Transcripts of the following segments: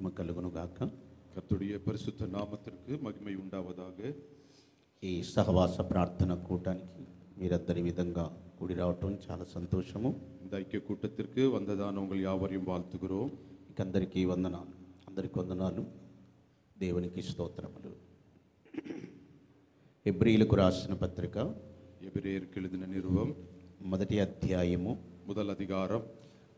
మహిమ కలుగునుగాక. கர்த்தருடைய பரிசுத்த நாமத்திற்கு மகிமை உண்டாவதாக. ఈ సహవాస ప్రార్థన కూటానికి మీరందరి విధంగా కూడి రావటం చాలా సంతోషము. இந்த ஐக்கிய கூட்டத்திற்கு வந்ததான உங்கள் யாவரையும் வாழ்த்துகிறோம். అందరికీ వందనాలు. అందరికి వందనాలు. దేవునికి స్తోత్రములు. హెబ్రీయులకు రాసిన పత్రిక எபிரேயருக்கு எழுதின நிருபம் మొదటి అధ్యాయము முதல் அதிகாரம்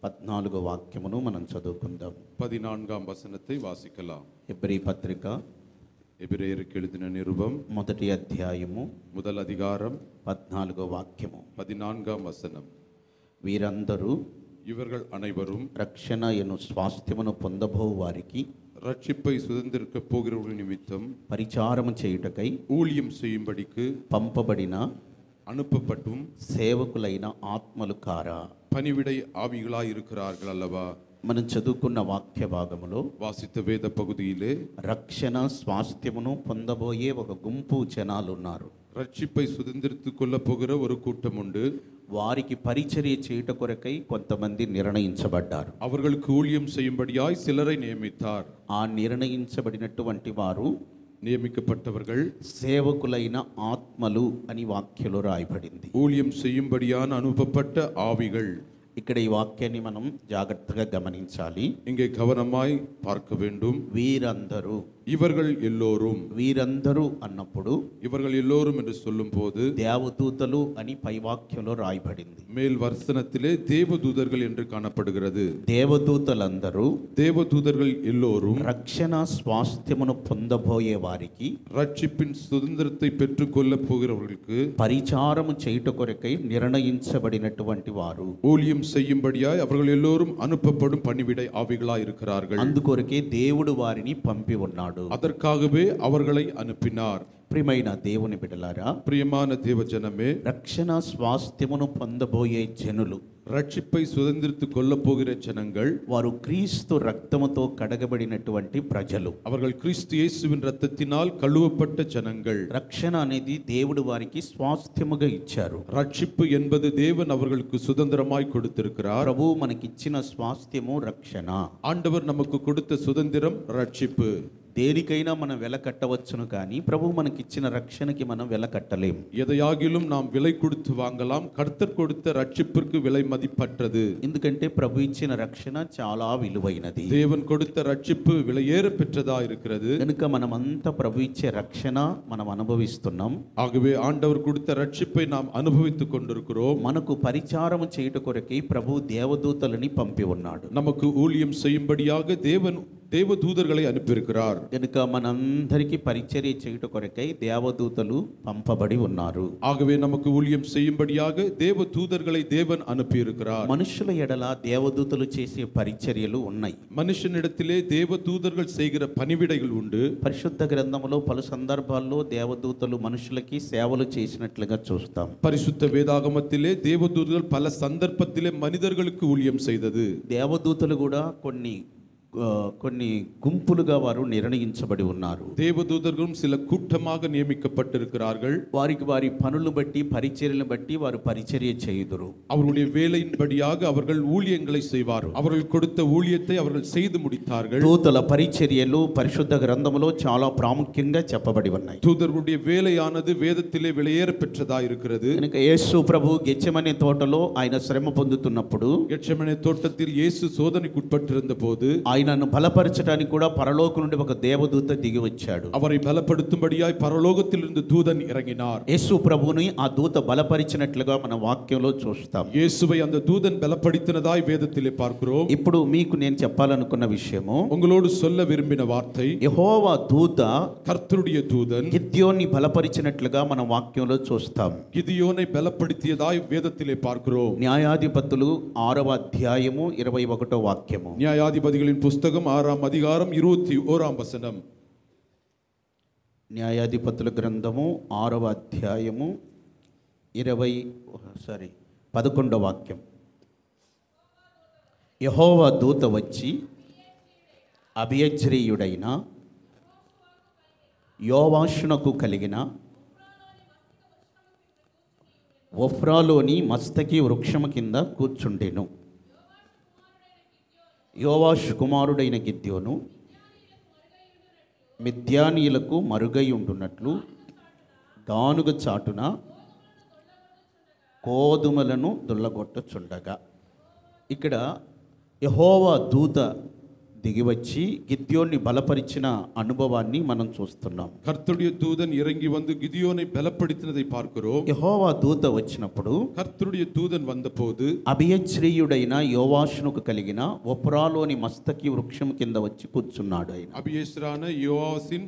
14వ వాక్యమును మనం చదువుకుందాం. 14ஆம் வசனத்தை வாசிக்கலாம். హెబ్రీ పత్రిక எபிரேயருக்கு எழுதின நிருபம் మొదటి అధ్యాయము முதல் அதிகாரம் 14వ వాక్యము. 14ஆம் வசனம். వీరందరూ இவர்கள் அனைவரும் రక్షణ ఎను స్వాస్థ్యమును పొందబో వారికి ரட்சிப்பை சுதந்திரிக்க போகிறவர்கள் நிமித்தம் పరిచారము చేయుటకై ஊழியம் செய்யும்படிக்கு పంపబడిన அனுப்பப்பட்டும் సేవకులైన ఆత్మలు కారా. பணிவிடை ஆவிகளாய் இருக்கிறார்கள் அல்லவா? మనం చదువుకున్న వాక్య భాగములో வாசித்த வேத பகுதியிலே రక్షణ స్వాస్థ్యమును పొందబోయే ఒక గుంపు జనాలు ఉన్నారు. ரட்சிப்பை சுதந்திரித்துக் கொள்ள போகிற ஒரு கூட்டம் உண்டு. వారికి పరిచర్య చేయుట కొరకై కొంతమంది నిర్ణయించబడ్డారు. அவர்களுக்கு ஊழியம் செய்யும்படியாய் சிலரை நியமித்தார். ఆ నిర్ణయించబడినటువంటి వారు நியமிக்கப்பட்டவர்கள் సేవకులైన ఆత్మలు అని వాక్యలో రాయబడింది. ஊழியம் செய்யும்படியான அனுப்பப்பட்ட ஆவிகள். ఇక్కడ ఈ వాక్యాన్ని మనం జాగ్రత్తగా గమనించాలి. இங்கே கவனமாய் பார்க்க வேண்டும். వీరందరూ, இவர்கள் எல்லோரும், వీరందరూ అన్నప్పుడు இவர்கள் எல்லோரும் என்று சொல்லும் போது దేవదూతలు అని పై వాక్యంలో రాయబడింది. மேல் வசனத்திலே தேவதூதர்கள் என்று காணப்படுகிறது. దేవదూతలందరూ, தேவதூதர்கள் எல்லோரும் రక్షణ స్వాస్థ్యమును పొందబోయే వారికి, ரட்சிப்பின் சுதந்திரத்தை பெற்றுக் கொள்ள போகிறவர்களுக்கு పరిచారము చేయుట కొరకై నిర్ణయించబడినటువంటి వారు. ஊழியம் செய்யும்படியாய் அவர்கள் எல்லோரும் அனுப்பப்படும் பணிவிடை ஆவிகளாய் இருக்கிறார்கள். అందుకొరకే దేవుడు వారిని పంపి ఉన్నాడు. அதற்காகவே அவர்களை அனுப்பினார். ప్రియమైన దేవుని బిడ్డలారా, பிரியமான தேவ ஜனமே, రక్షణ స్వాస్థ్యమును పొందబోయే జనులు, ரட்சிப்பை சுதந்திரித்துக் கொள்ள போகிற ஜனங்கள், వారు క్రీస్తు రక్తముతో కడగబడినటువంటి ప్రజలు. அவர்கள் கிறிஸ்து இயேசுவின் இரத்தத்தினால் கழுவப்பட்ட ஜனங்கள். రక్షణ అనేది దేవుడు వారికి స్వాస్థ్యముగా ఇచ్చారు. ரட்சிப்பு என்பது தேவன் அவர்களுக்கு சுதந்திரமாய் கொடுத்திருக்கிறார். ప్రభు మనకిచ్చిన స్వాస్థ్యము రక్షణ. ஆண்டவர் நமக்கு கொடுத்த சுதந்திரம் ரட்சிப்பு. దేనికైనా మనం వెల కట్టవచ్చును, కానీ ప్రభు మనకిచ్చిన రక్షణకి మనం వెల కట్టలేం. எதையாகிலும் நாம் விலை கொடுத்து வாங்கலாம். கர்த்தர் கொடுத்த ரட்சிப்பிற்கு விலை மதிப்பற்றது. ఎందుకంటే ప్రభు ఇచ్చిన రక్షణ చాలా విలువైనది. தேவன் கொடுத்த ரட்சிப்பு விலையேற பெற்றதா இருக்கிறது. కనుక మనమంతా ప్రభు ఇచ్చే రక్షణ మనం అనుభవిస్తున్నాం. ஆகவே ஆண்டவர் கொடுத்த ரட்சிப்பை நாம் அனுபவித்துக் கொண்டிருக்கிறோம். మనకు పరిచారము చేయుట కొరకై ప్రభు దేవదూతలని పంపి ఉన్నాడు. நமக்கு ஊழியம் செய்யும்படியாக தேவன் தேவதூதர்களை அனுப்பியிருக்கிறார். కనుక మనందరికీ పరిచర్య చేయుట కొరకై దేవదూతలు పంపబడి ఉన్నారు. ஆகவே நமக்கு ஊழியம் செய்யும்படியாக தேவதூதர்களை தேவன் அனுப்பியிருக்கிறார். మనుషుల ఎడల దేవదూతలు చేసే పరిచర్యలు ఉన్నాయి. మనుషనిடத்திலே தேவதூதர்கள் செய்கிற பணிவிடைகள் உண்டு. పరిశుద్ధ గ్రంథములో పలు సందర్భాల్లో దేవదూతలు మనుషులకి సేవలు చేసినట్లుగా చూస్తాం. பரிசுத்த வேதாகமத்திலே தேவதூதர்கள் பல சந்தர்ப்பத்திலே மனிதர்களுக்கு ஊழியம் செய்தது. దేవదూతలు కూడా కొన్ని గుంపులుగా వారు నిర్ణయించబడి ఉన్నారు. தேவதூதர்களும் சில கூட்டமாக நியமிக்கப்பட்டிருக்கிறார்கள். వారికి వారి పనులు బట్టి, పరిచర్యలను బట్టి వారు పరిచర్య చేయుదురు. அவர்களுடைய வேலையின்படியாக அவர்கள் ஊழியங்களை செய்வார்கள். அவர்கள் கொடுத்த ஊழியத்தை அவர்கள் செய்து முடித்தார்கள். దూతల పరిచర్యలు పరిశుద్ధ గ్రంథములో చాలా ప్రాముఖ్యంగా చెప్పబడి ఉన్నాయి. தூதர்களுடைய வேலையானது வேதத்திலே விலையேற பெற்றதா இருக்கிறது. కనుక యేసు ప్రభు గెత్సెమనే తోటలో ఆయన శ్రమ పొందుతున్నప్పుడు, கெத்செமனே தோட்டத்தில் இயேசு சோதனைக்குட்பட்டிருந்த போது ఆయనను బలపరచడానికి కూడా పరలోకం నుండి ఒక దేవదూత దిగి వచ్చాడు. அவரை பலப்படுத்தும்படியாய் பரலோகத்திலிருந்து தூதன் இறங்கினார். యేసు ప్రభువుని ఆ దూత బలపరిచినట్లుగా మన వాక్యంలో చూస్తాం. இயேசுவை அந்த தூதன் பலப்படுத்தினதாய் வேதத்திலே பார்க்கிறோம். ఇప్పుడు మీకు నేను చెప్పాలనుకున్న విషయము, உங்களோடு சொல்ல விரும்பின வார்த்தை, యెహోవా దూత கர்த்தருடைய தூதன் గిద్యోన్ని బలపరిచినట్లుగా మన వాక్యంలో చూస్తాం. கிதியோனை பலப்படுத்தியதாய் வேதத்திலே பார்க்கிறோம். న్యాయాధిపతులు 6వ అధ్యాయము 21వ వాక్యము. நியாயாதிபதிகளின் புஸ்தகம் 6ஆம் அதிகாரம் 21ஆம் வசனம். న్యాయాధిపతుల గ్రంథము 6వ అధ్యాయము 11వ వాక్యం. యెహోవా దూత వచ్చి అభియజ్రీయుడైన యోవాషునకు కలిగిన ఒఫ్రాలోని మస్తకి వృక్షము కింద కూర్చుండెను. యోవాషు కుమారుడైన గిద్యోను మిద్యానీయులకు మరుగై ఉండున్నట్లు గానుగ చాటున గోధుమలను దుల్లగొట్టుచుండగా. ఇక్కడ యెహోవా దూత దిగివచ్చి గిద్యోన్ని బలపరిచిన అనుభవాన్ని మనం చూస్తున్నాం. கர்த்தருடைய தூதன் இறங்கி வந்து கிதியோனை பலப்படுத்தினதை பார்க்கிறோம். యెహోవా దూత వచ్చినప్పుడు கர்த்தருடைய தூதன் வந்தபோது అబియజ్రీయుడైన యోవాషునకు కలిగిన ఒప్రాలోని మస్తకి వృక్షం కింద వచ్చి కూర్చున్నాడు. ఆయన அபியேஸ்ரான யோவாசின்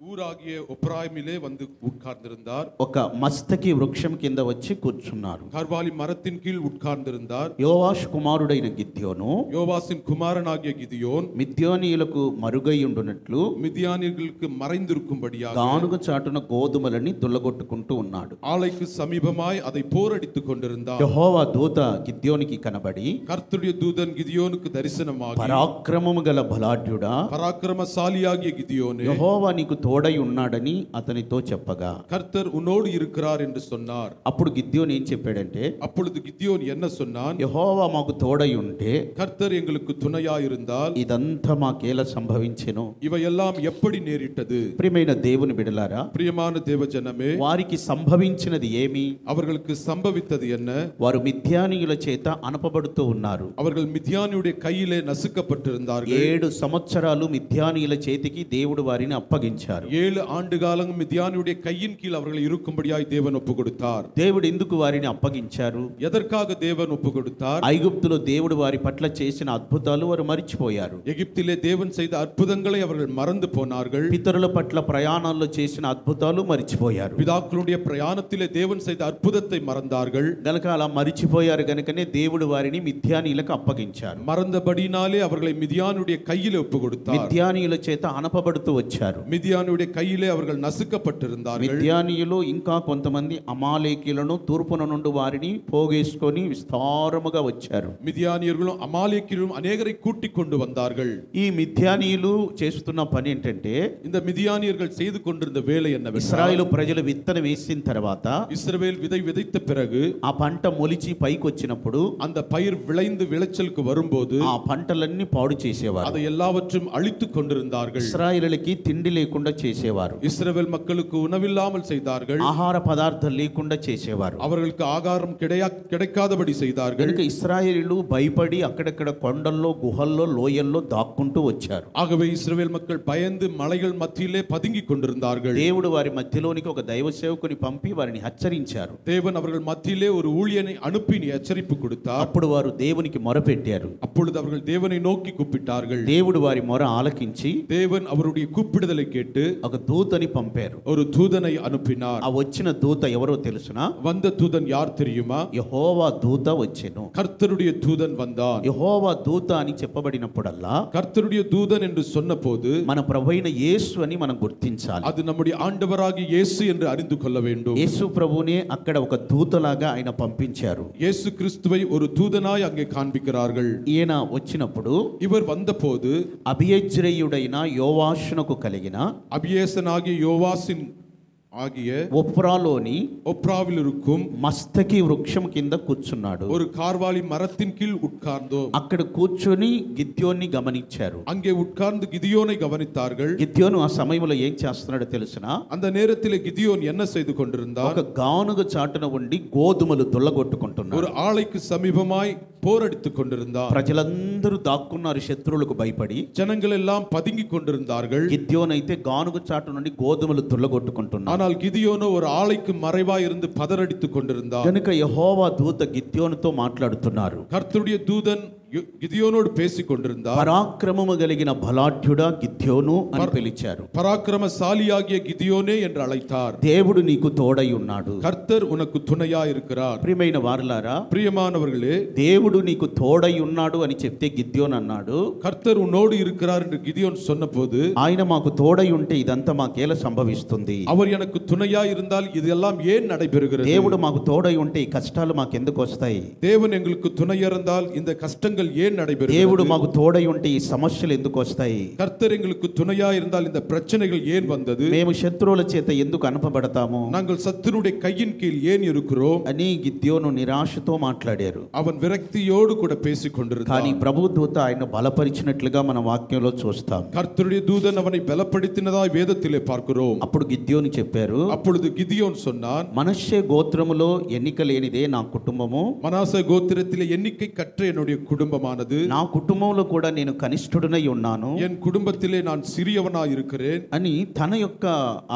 ஊராகிய ஒப்ராயிமிலே வந்து உட்கார்ந்திருந்தார். ఒక మస్తకి వృక్షం కింద వచ్చి కూర్చున్నారు. கர்வாலி மரத்தின் கீழ் உட்கார்ந்திருந்தார். యోవాషు కుమారుడైన గిద్యోను யோவாசின் குமாரனாகிய கிதியோன் మిద్యానీయులకు మరుగై ఉండునట్లు மிதியானியர்களுக்கு மறைந்திருக்கும்படியாக గానుగ చాటున గోధుమలని దుల్లగొట్టుకుంటూ ఉన్నాడు. ஆலைக்கு சமீபமாய் அதை போரடித்துக் கொண்டிருந்தார். యెహోవా దూత గిద్యోనికి కనబడి, கர்த்தருடைய தூதன் கிதியோனுக்கு தரிசனமாகி, పరాక్రమము గల బలాఢ్యుడా, பராக்கிரமசாலியாகிய கிதியோனே, యెహోవా నీకు తోడై ఉన్నాడని అతనితో చెప్పగా, கர்த்தர் உன்னோடு இருக்கிறார் என்று சொன்னார். అప్పుడు గిద్యోను ఏం చెప్పాడంటే, அப்பொழுது கிதியோன் என்ன சொன்னான்? యెహోవా మాకు తోడై ఉంటే கர்த்தர் எங்களுக்கு துணையாயிருந்தால் ఇదంతా మాకేలా సంభవించెను. இவையெல்லாம் எப்படி நேரிட்டது? ప్రియమైన దేవుని బిడలారా, பிரியமான தேவஜனமே, వారికి సంభవించినది ఏమి? அவர்களுக்கு சம்பவித்தது என்ன? వారు మిథ్యానీయుల చేత అనపబడుతూ ఉన్నారు. அவர்கள் மிதியானியுடைய கையிலே நசுக்கப்பட்டிருந்தார்கள். 7 సంవత్సరాలు మిథ్యానీయుల చేతికి దేవుడు వారిని అప్పగించారు. 7 ஆண்டு காலம் மிதியானியுடைய கையின் கீழ் அவர்கள் இருக்கும்படியாய் தேவன் ஒப்பு கொடுத்தார். దేవుడు ఎందుకు వారిని అప్పగించారు? எதற்காக தேவன் ஒப்பு கொடுத்தார்? ఐగుప్తులో దేవుడు వారి పట్ల చేసిన అద్భుతాలు వారు మరిచిపోయారు. எகிப்திலே தேவன் செய்த அற்புதங்களை அவர்கள் மறந்து போனார்கள். పితరుల పట్ల ప్రయాణాల్లో చేసిన అద్భుతాలు మరిచిపోయారు. பிதாக்களுடைய பிரயாணத்திலே தேவன் செய்த அற்புதத்தை மறந்தார்கள். గనక అలా మరిచిపోయారు గనుకనే దేవుడు వారిని మిథ్యానీయులకు అప్పగించారు. மறந்தபடினாலே அவர்களை மிதியானுடைய கையிலே ஒப்பு கொடுத்தார். మిథ్యానీయుల చేత అనపబడుతూ వచ్చారు. மிதியானுடைய கையிலே அவர்கள் நசுக்கப்பட்டிருந்தார்கள். మిథ్యానీయులు ఇంకా కొంతమంది అమాలేకీలను తూర్పున నుండి వారిని పోగేసుకొని విస్తారముగా వచ్చారు. மிதியானியர்களும் அமாலேக்கியரும் அநேகரை கூட்டிக் கொண்டு வந்தார்கள். ఈ మిథ్యానీయులు చేస్తున్న పని ఏంటంటే, இந்த மிதியானியர்கள் செய்து கொண்டிருந்த வேலை என்னவென்றால், ఇశ్రాయేలు ప్రజలు విత్తనం వేసిన తర్వాత இஸ்ரவேல் விதை விதைத்த பிறகு ఆ పంట మొలిచి పైకి వచ్చినప్పుడు அந்த பயிர் விளைந்து விளைச்சலுக்கு வரும்போது ఆ పంటలన్నీ పాడు చేసేవారు. அதை எல்லாவற்றும் அழித்துக் கொண்டிருந்தார்கள். ఇశ్రాయేలుకి తిండి లేకుండా చేసేవారు. இஸ்ரவேல் மக்களுக்கு உணவில்லாமல் செய்தார்கள். ఆహార పదార్థాలు లేకుండా చేసేవారు. அவர்களுக்கு ஆகாரம் கிடைக்காதபடி செய்தார்கள். కనుక ఇశ్రాయేలీలు భయపడి అక్కడక్కడ కొండల్లో, గుహల్లో, లోయల్లో దాక్కుంటూ వచ్చారు. ஆகவே இஸ்ரவேல் மக்கள் பயந்து மலைகள் மத்தியிலே பதுங்கிக் கொண்டிருந்தார்கள். దేవుడు వారి మధ్యలోనికి ఒక దైవ సేవకుని పంపి వారిని హెచ్చరించారు. தேவன் அவர்கள் மத்தியிலே ஒரு ஊழியனை அனுப்பி எச்சரிப்பு கொடுத்தார். అప్పుడు వారు దేవునికి మొరపెట్టారు. அப்பொழுது அவர்கள் தேவனை நோக்கி கூப்பிட்டார்கள். దేవుడు వారి మొర ఆలకించి தேவன் அவருடைய கூப்பிடுதலை கேட்டு ఒక దూతని పంపారు. ஒரு தூதனை அனுப்பினார். ఆ వచ్చిన దూత ఎవరో తెలుసునా? வந்த தூதன் யார் தெரியுமா? యెహోవా దూత వచ్చెను. கர்த்தருடைய தூதன் வந்தான். యెహోవా దూత అని చెప్పబడినప్పుడల్లా கர்த்தருடைய தூதன் என்று சொன்னபோது మన ప్రభువైన యేసు అని మనం గుర్తించాలి. அது நம்முடைய ஆண்டவராகிய இயேசு என்று அறிந்து கொள்ள வேண்டும். యేసు ప్రభువునే అక్కడ ఒక దూతలాగా ఆయన పంపించారు. இயேசு கிறிஸ்துவை ஒரு தூதனாய் அங்கே காண்பிக்கிறார்கள். ఈయన వచ్చినప్పుడు இவர் வந்தபோது అబియజ్రీయుడైన యోవాషునకు కలిగిన அபியேசனாகிய யோவாசின் ஆகிய ఒప్రాలోని ஒப்ராவில் இருக்கும் మస్తకి వృక్షం కింద కూర్చున్నాడు. ஒரு கார்வாலி மரத்தின் கீழ் உட்கார்ந்தோம். అక్కడ కూర్చొని గిద్యోన్ని గమనించారు. அங்கே உட்கார்ந்து கிதியோனை கவனித்தார்கள். గిద్యోను ఆ సమయంలో ఏం చేస్తున్నాడో తెలుసునా? அந்த நேரத்திலே கிதியோன் என்ன செய்து கொண்டிருந்தார்? ఒక గానుగ చాటున ఉండి గోధుమలు దుల్లగొట్టుకుంటున్నాడు. ஒரு ஆலைக்கு சமீபமாய் போரடித்துக் கொண்டிருந்தார். ప్రజలందరూ దాక్కున్నారు శత్రువులకు భయపడి. ஜனங்கள் எல்லாம் பதுங்கிக் கொண்டிருந்தார்கள். గిద్యోను అయితే గానుగ చాటు నుండి గోధుమలు దుల్లగొట్టుకుంటున్నాడు. ஆனால் கிதியோனோ ஒரு ஆலைக்கு மறைவாய் இருந்து பதறடித்துக் கொண்டிருந்தார். కనుక యెహోవా దూత గిద్యోనుతో మాట్లాడుతున్నారు. கர்த்தருடைய தூதன் கிதியோனோடு பேசிக் கொண்டிருந்தார். పరాక్రమము కలిగిన బలాఢ్యుడా గిద్యోను అని పిలిచారు. பராக்கிரமசாலியாகிய கிதியோனே என்று அழைத்தார். దేవుడు నీకు తోడై ఉన్నాడు. கர்த்தர் உனக்கு துணையா இருக்கிறார். ప్రియమైన వారలారా, பிரியமானவர்களே, దేవుడు నీకు తోడై ఉన్నాడు అని చెప్తే గిద్యోను అన్నాడు, கர்த்தர் உன்னோடு இருக்கிறார் என்று கிதியோன் சொன்னபோது, ఆయన మాకు తోడై ఉంటే ఇదంతా మాకేలా సంభవిస్తుంది? அவர் எனக்கு துணையா இருந்தால் இதெல்லாம் ஏன் நடைபெறுகிறது? దేవుడు మాకు తోడై ఉంటే ఈ కష్టాలు మాకెందుకు వస్తాయి? தேவன் எங்களுக்கு துணை இருந்தால் இந்த கஷ்டங்கள் யுத்தங்கள் ஏன் దేవుడు நடைபெறுகிறது? మాకు తోడై ఉంటే ఈ సమస్యలు ఎందుకు వస్తాయి? கர்த்தர் எங்களுக்கு துணையா இருந்தால் இந்த பிரச்சனைகள் ஏன் வந்தது? మేము శత్రువుల చేత ఎందుకు అనపబడతాము நாங்கள் சத்துருடைய கையின் கீழ் ஏன் இருக்கிறோம் అని గిద్యోను నిరాశతో మాట్లాడారు. அவன் விரக்தியோடு கூட பேசிக் கொண்டிருந்தான். కానీ ప్రభు దూత ఆయన బలపరిచినట్లుగా మన వాక్యంలో చూస్తాం. கர்த்தருடைய தூதன் அவனை பலப்படுத்தினதாய் வேதத்திலே பார்க்கிறோம். అప్పుడు గిద్యోను చెప్పారు, அப்பொழுது கிதியோன் சொன்னான், మనష్షే గోత్రములో ఎన్నిక లేనిదే నా కుటుంబము, மனாசே கோத்திரத்திலே எண்ணிக்கை கற்ற என்னுடைய குடும்பமானது, నా కుటుంబంలో కూడా నేను కనిష్ఠుడనై ఉన్నాను என் குடும்பத்திலே நான் சிறியவனாய் இருக்கிறேன் అని తన యొక్క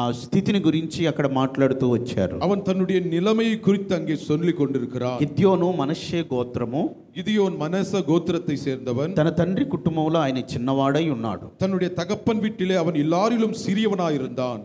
ఆ స్థితిని గురించి అక్కడ మాట్లాడుతూ వచ్చారు. அவன் தன்னுடைய நிலைமையை குறித்து அங்கே சொல்லிக் கொண்டிருக்கிறான். గిద్యోను మనష్షే గోత్రము, கிதியோன் மனச கோத்திரத்தை சேர்ந்தவன். తన తండ్రి కుటుంబంలో ఆయన చిన్నవాడై ఉన్నాడు. தன்னுடைய தகப்பன் வீட்டிலே அவன் எல்லாரிலும் சிறியவனாயிருந்தான்.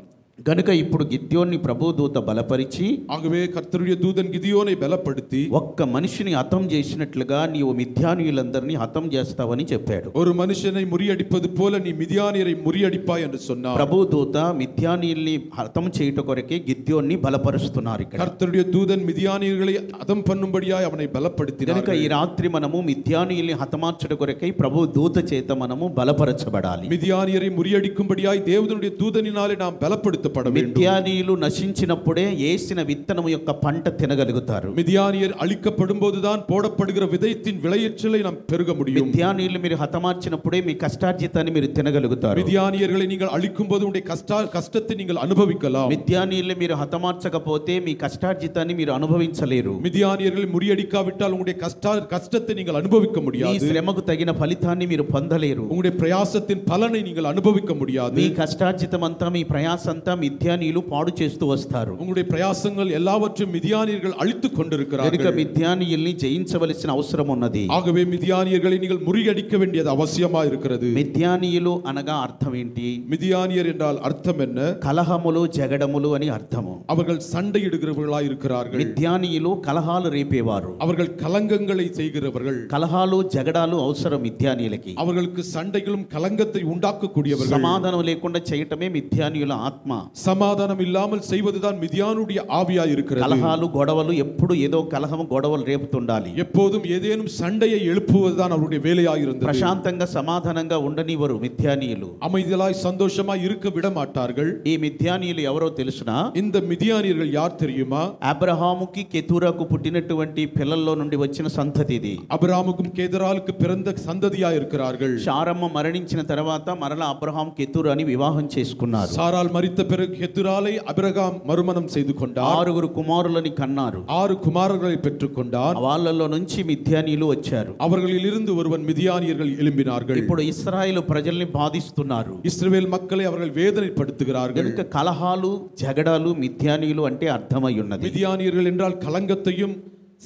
గనుక ఇప్పుడు గిద్యోన్ని ప్రభు దూత బలపరిచి, ஆகவே கர்த்தருடைய தூதன் கிதியோனை பலப்படுத்தி ఒక్క మనిషిని హతం చేసినట్లుగా నీవు మిథ్యానీయులందరినీ హతం చేస్తావని చెప్పాడు. ஒரு மனுஷனை முறியடிப்பது போல நீ மிதியானியரை முறியடிப்பாய் என்று சொன்னார். ప్రభు దూత మిథ్యానీయుల్ని హతం చేయుట కొరకే గిద్యోన్ని బలపరుస్తున్నారు. ఇక్కడ கர்த்தருடைய தூதன் மிதியானியர்களை அதம் பண்ணும்படியாய் அவனை பலப்படுத்தினார். కనుక ఈ రాత్రి మనము మిథ్యానీయుల్ని హతమార్చుట కొరకై ప్రభు దూత చేత మనము బలపరచబడాలి. மிதியானியரை முறியடிக்கும்படியாய் தேவனுடைய தூதனினாலே நாம் பலப்படுத்தப்பட வேண்டும். మిథ్యానీయులు నశించినప్పుడే ఏసిన విత్తనము యొక్క పంట తినగలుగుతారు. மிதியானியர் அழிக்கப்படும்போதுதான் போடப்படுகிற விதைத்தின் விளைச்சலை நாம் பெருக முடியும். మిథ్యానీయులు మీరు హతమార్చినప్పుడే మీ కష్టార్జితాన్ని మీరు తినగలుగుతారు. மிதியானியர்களை நீங்கள் அழிக்கும்போது உங்களுடைய கஷ்டத்தை நீங்கள் அனுபவிக்கலாம். మిథ్యానీయులు మీరు హతమార్చకపోతే మీ కష్టార్జితాన్ని మీరు అనుభవించలేరు. மிதியானியர்களை முறியடிக்காவிட்டால் உங்களுடைய கஷ்டத்தை நீங்கள் அனுபவிக்க మీ முடியாது. శ్రమకు తగిన ఫలితాన్ని మీరు పొందలేరు. உங்களுடைய பிரயாசத்தின் பலனை நீங்கள் அனுபவிக்க முடியாது. మీ కష్టార్జితం అంతా మీ ప్రయాసంతా మిథ్యానీయులు పాడు చేస్తూ వస్తారు. உங்களுடைய பிரயாசங்கள் எல்லாவற்றையும் மிதியானியர்கள் அழித்துக் కనుక கொண்டிருக்கிறார்கள். మిథ్యానీయుల్ని జయించవలసిన అవసరం ఉన్నది. ஆகவே மிதியானியர்களை நீங்கள் முறியடிக்க வேண்டியது அவசியமா இருக்கிறது. మిథ్యానీయులు అనగా అర్థం ఏంటి? மிதியானியர் என்றால் அர்த்தம் என்ன? కలహములు జగడములు అని అర్థము. அவர்கள் சண்டையிடுகிறவர்களாய் இருக்கிறார்கள். మిథ్యానీయులు కలహాలు రేపేవారు. அவர்கள் கலங்கங்களை செய்கிறவர்கள். కలహాలు జగడాలు అవసరం మిథ్యానీయులకి. அவர்களுக்கு சண்டைகளும் கலங்கத்தை உண்டாக்கக்கூடியவர்கள். సమాధానం లేకుండా చేయటమే మిథ్యానీయుల ఆత్మ. சமாதானம் இல்லாமல் செய்வதுதான் மிதியானுடைய ஆவியாய் இருக்கிறது. కలహాలు గొడవలు ఎప్పుడు ఏదో కలహము గొడవలు రేపుతుండాలి. எப்போதும் ஏதேனும் சண்டையை எழுப்புவதுதான் அவருடைய வேலையாய் இருந்தது. ప్రశాంతంగా సమాధానంగా ఉండనివ్వరు మిథ్యానీయులు. அமைதியாய் சந்தோஷமாய் இருக்க விட மாட்டார்கள். ఈ మిథ్యానీయులు ఎవరో తెలుసునా? இந்த மிதியானியர்கள் யார் தெரியுமா? అబ్రహాముకి కెతూరాకు పుట్టినటువంటి పిల్లల్లో నుండి వచ్చిన సంతతి ఇది. அபிராமுக்கும் கேதராலுக்கு பிறந்த சந்ததியாய் இருக்கிறார்கள். శారమ్మ మరణించిన తర్వాత మరలా అబ్రహాం కెతూరాని వివాహం చేసుకున్నారు. சாரால் மரித்த பிறகு கெத்துராலை அபிரகாம் மறுமணம் செய்து கொண்டார். 6 కుమారులని కన్నారు. 6 குமாரர்களை பெற்றுக் கொண்டார். వాళ్ళలో నుంచి మిథ్యానీయులు వచ్చారు. அவர்களில் இருந்து ஒருவன் மிதியானியர்கள் எழும்பினார்கள். ఇప్పుడు ఇశ్రాయేలు ప్రజల్ని బాధిస్తున్నారు. இஸ்ரவேல் மக்களை அவர்கள் வேதனைப்படுத்துகிறார்கள். కనుక కలహాలు జగడాలు మిథ్యానీయులు అంటే అర్థమై ఉన్నది. மிதியானியர்கள் என்றால் கலங்கத்தையும்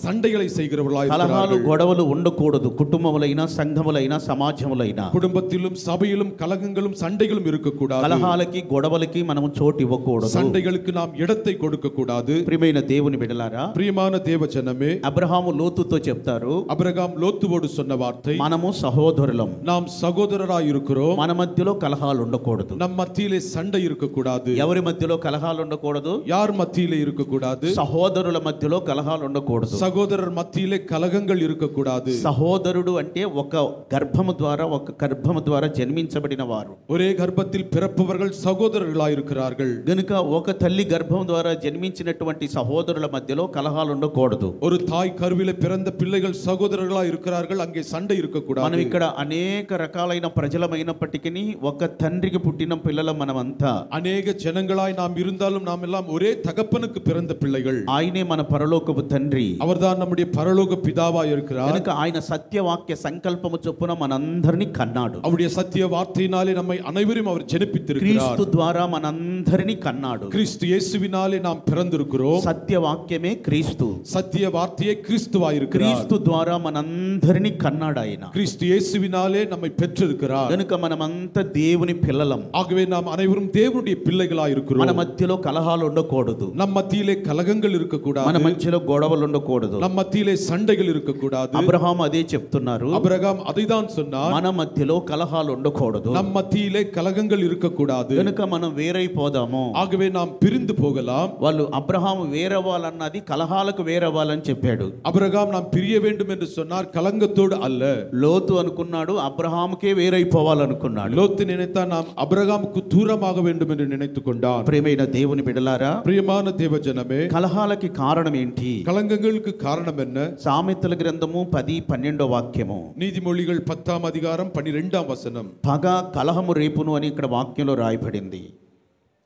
சண்டைகளை செய்கிறவர்களாய் కలహాలు இருக்கிறார்கள். గొడవలు ఉండకూడదు. కుటుంబములైనా సంఘములైనా సమాజములైనా குடும்பத்திலும் சபையிலும் கலகங்களும் சண்டைகளும் இருக்கக்கூடாது. కలహాలకి గొడవలకి మనం చోటు ఇవ్వకూడదు. சண்டைகளுக்கு நாம் இடத்தை கொடுக்க கூடாது. ప్రియమైన దేవుని బిడ్డలారా, பிரியமான தேவஜனமே, అబ్రహాము లోతుతో చెప్తారు, அபிரகாம் லோத்துவோடு சொன்ன வார்த்தை, మనము సహోదరులం, நாம் சகோதரராய் இருக்கிறோம். మన మధ్యలో కలహాలు ఉండకూడదు. நம் மத்தியிலே சண்டை இருக்கக்கூடாது. ఎవరి మధ్యలో కలహాలు ఉండకూడదు? யார் மத்தியிலே இருக்கக்கூடாது? సహోదరుల మధ్యలో కలహాలు ఉండకూడదు. சகோதரர் மத்தியிலே கலகங்கள் இருக்கக்கூடாது. సహోదరుడు అంటే ఒక గర్భము ద్వారా జన్మించబడిన వారు. ஒரே கர்ப்பத்தில் பிறப்பவர்கள் சகோதரர்களாய் இருக்கிறார்கள். గనుక ఒక తల్లి గర్భం ద్వారా జన్మించినటువంటి సహోదరుల మధ్యలో కలహాలు ఉండకూడదు. ஒரு தாய் கருவிலே பிறந்த பிள்ளைகள் சகோதரர்களாய் இருக்கிறார்கள். அங்கே சண்டை இருக்கக்கூடாது. మనం ఇక్కడ అనేక రకాలైన ప్రజలమైనప్పటికీ ఒక తండ్రికి పుట్టిన పిల్లలం మనమంతా. அநேக ஜனங்களாய் நாம் இருந்தாலும் நாம் எல்லாம் ஒரே தகப்பனுக்கு பிறந்த பிள்ளைகள். ఆయనే మన పరలోకపు తండ్రి. அவர்தான் நம்முடைய பரலோக பிதாவாய் இருக்கிறார். కనుక ఆయన సత్యవాక్య సంకల్పము చొప్పున మనందరినీ కన్నాడు. அவருடைய சத்திய வார்த்தையினாலே நம்மை அனைவரும் அவர் ஜெனிப்பித்திருக்கிறார். క్రీస్తు ద్వారా మనందరినీ కన్నాడు. கிறிஸ்து இயேசுவினாலே நாம் பிறந்திருக்கிறோம். సత్యవాక్యమే క్రీస్తు. சத்திய வார்த்தையே கிறிஸ்துவாய் இருக்கிறார். క్రీస్తు ద్వారా మనందరినీ కన్నాడు ఆయన. கிறிஸ்து இயேசுவினாலே நம்மை பெற்றிருக்கிறார். కనుక మనమంతా దేవుని పిల్లలం. ஆகவே நாம் அனைவரும் தேவனுடைய பிள்ளைகளாய் இருக்கிறோம். మన మధ్యలో కలహాలు ఉండకూడదు. நம் மத்தியிலே கலகங்கள் இருக்கக்கூடாது. మన మధ్యలో గొడవలు ఉండకూడదు. ఉండకూడదు. நம் மத்தியிலே சண்டைகள் இருக்கக்கூடாது. అబ్రహాము అదే చెప్తున్నారు. அபிரகாம் அதைதான் சொன்னார். మన మధ్యలో కలహాలు ఉండకూడదు. நம் மத்தியிலே கலகங்கள் இருக்கக்கூடாது. కనుక మనం వేరైపోదాము. ஆகவே நாம் பிரிந்து போகலாம். వాళ్ళు అబ్రహాము వేరవ్వాలన్నది కలహాలకు వేరవ్వాలని చెప్పాడు. அபிரகாம் நாம் பிரிய வேண்டும் என்று சொன்னார், கலங்கத்தோடு அல்ல. లోతు అనుకున్నాడు అబ్రహాముకే వేరైపోవాలనుకున్నాడు. லோத்து நினைத்தான் நாம் அபிரகாமுக்கு தூரமாக வேண்டும் என்று நினைத்துக் கொண்டான். ప్రియమైన దేవుని బిడ్డలారా, பிரியமான தேவஜனமே, కలహాలకి కారణం ఏంటి? கலங்கங்களுக்கு காரணம் என்ன? సామెతల గ్రంథము 10:12 వాక్యము. நீதிமொழிகள் 10ஆம் அதிகாரம் 12ஆம் வசனம். పగ కలహము రేపును అని ఇక్కడ వాక్యంలో రాయబడింది.